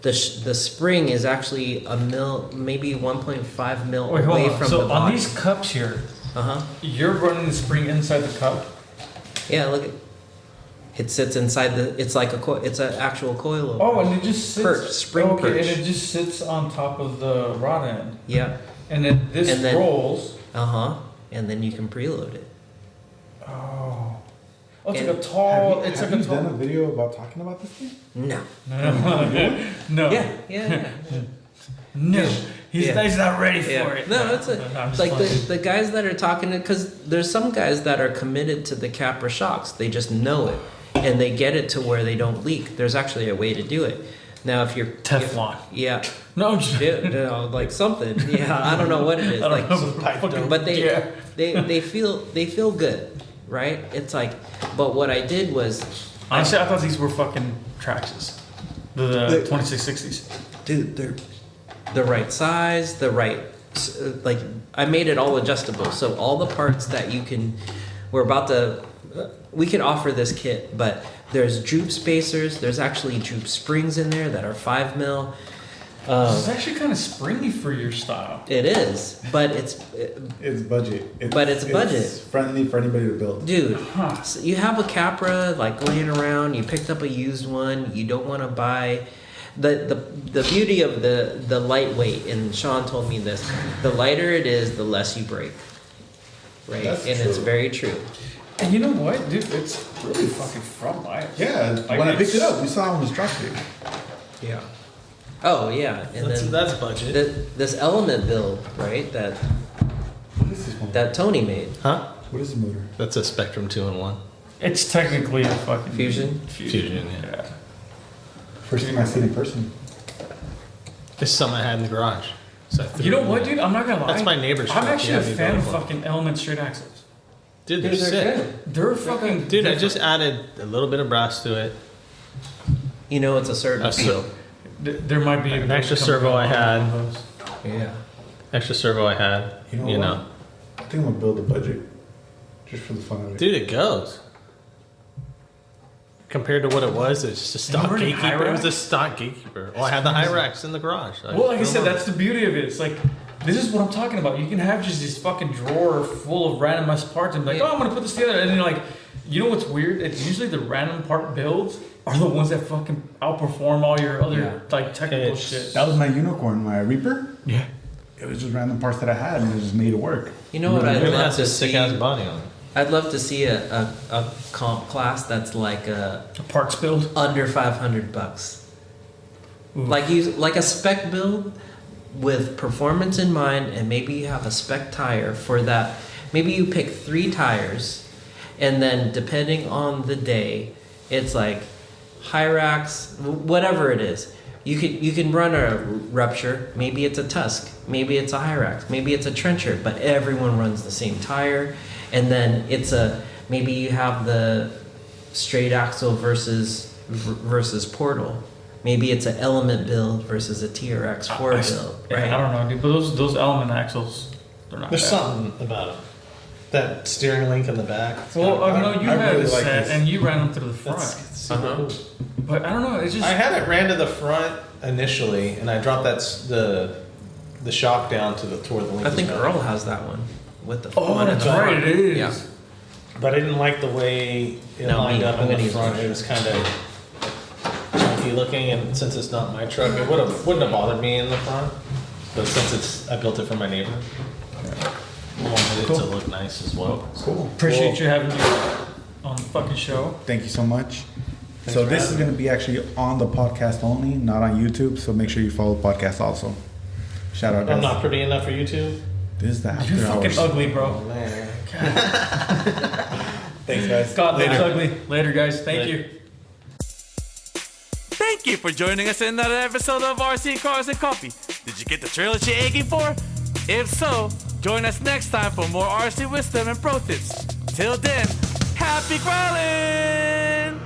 the spring is actually a mil, maybe 1.5 mil Wait, hold away on. from So the on body. these cups here, Uh-huh. you're running the spring inside the cup. Yeah, look at it sits inside it's like it's an actual coil. Oh, and it just sits. Perch, spring okay, perch. and it just sits on top of the rod end, Yeah. and then this And then- rolls. Uh-huh. And then you can preload it. Oh, it's And- like a tall. Have It's you like a done a tall. video about talking about this thing? No. No. Yeah. No. He's not ready for Yeah. it. No, it's I'm just like playing. the guys that are talking it, because there's some guys that are committed to the Capra shocks. They just know it, and they get it to where they don't leak. There's actually a way to do it. Now, if you're Teflon. yeah, No, I'm just. like something. Yeah, I don't know what it is. I Like, don't know. Fucking- but yeah. they feel good, right? It's like, but what I did was, Honestly, I thought these were fucking Traxxas. The 2660s. dude, they're the right size, the right, like, I made it all adjustable. So all the parts that we could offer this kit, but there's droop spacers. There's actually droop springs in there that are 5 mil. It's actually kind of springy for your style. It is, but it's budget. It's budget. It's friendly for anybody to build. dude. So you have a Capra like laying around. You picked up a used one. You don't want to buy. The beauty of the lightweight, and Sean told me this, the lighter it is, the less you break. Right? That's and true. it's very true. And you know what, dude? It's really fucking front light. Yeah, Like, when I picked it it's- up, we saw it was dropping. Yeah. Oh yeah, and then That's budget. this element build, right? What is this one? That Tony made. Huh? What is the motor? That's a Spectrum 2-in-1. It's technically a fucking Fusion? Fusion, yeah. First time I seen it in person. This is something I had in the garage. So I threw You know it what, in. dude? I'm not gonna lie. That's my neighbor's I'm truck. actually Yeah, a they fan of built one. fucking Element straight axles. Dude, they're sick. They're fucking. Dude, I different. just added a little bit of brass to it. You know, it's a certain That's feel. There might be An extra coming servo I out had. on those. Yeah. Extra servo I had. You know You what? know. I think I'm gonna build a budget. Just for the fun of it. Dude, it goes. Compared to what it was, it's just a stock Remember the gatekeeper. It was a Hyrax? stock gatekeeper. Oh, I had the Hyrax in the garage. Well, like I said, that's the beauty of it. It's like, this is what I'm talking about. You can have just this fucking drawer full of random ass parts and be like, Yeah. oh, I'm gonna put this together. And then you're like, you know what's weird? It's usually the random part builds are the ones that fucking outperform all your other Yeah. like technical It's- shit. That was my unicorn, my Reaper. Yeah. It was just random parts that I had, and it just made it work. You know what I'd it love has to a sick see? ass body on it. I'd love to see a comp class that's like A parts build. under $500. Ooh. Like a spec build with performance in mind, and maybe you have a spec tire for that. Maybe you pick 3 tires, and then depending on the day, it's like Hyrax, whatever it is. You can run a Rupture. Maybe it's a Tusk. Maybe it's a Hyrax. Maybe it's a Trencher. But everyone runs the same tire, and then maybe you have the straight axle versus Portal. Maybe it's an Element build versus a TRX 4 build, Yeah, right? I don't know, dude. But those element axles, they're not There's bad. something about it. That steering link in the back. it's Well, kinda- I know you I had really a like set this. and you ran them through the front. It's super Uh-huh. cool. But I don't know, it's just. I had it ran to the front initially, and I dropped the shock down to where the link. I think was Earl has that one with the Oh, one in that's the right, front. it is. Yeah. But I didn't like the way it No, lined me, up I'm in gonna the use front. mine. It was kind of chunky looking, and since it's not my truck, it wouldn't have bothered me in the front. But since I built it for my neighbor, I wanted it to look nice as well. Cool. Appreciate you having me on the fucking show. Thank you so much. Thanks So for this is having going to be actually on the podcast only, not on YouTube. So make sure you follow the podcast also. Shout out, guys. I'm not pretty enough for YouTube. This is the after You're fucking hours. ugly, bro. Man. Thanks, guys. God, that's Later. ugly. Later, guys. Thank Later. you. Thank you for joining us in another episode of RC Cars and Coffee. Did you get the trail that you're aching for? If so, join us next time for more RC wisdom and pro tips. Till then, happy growling!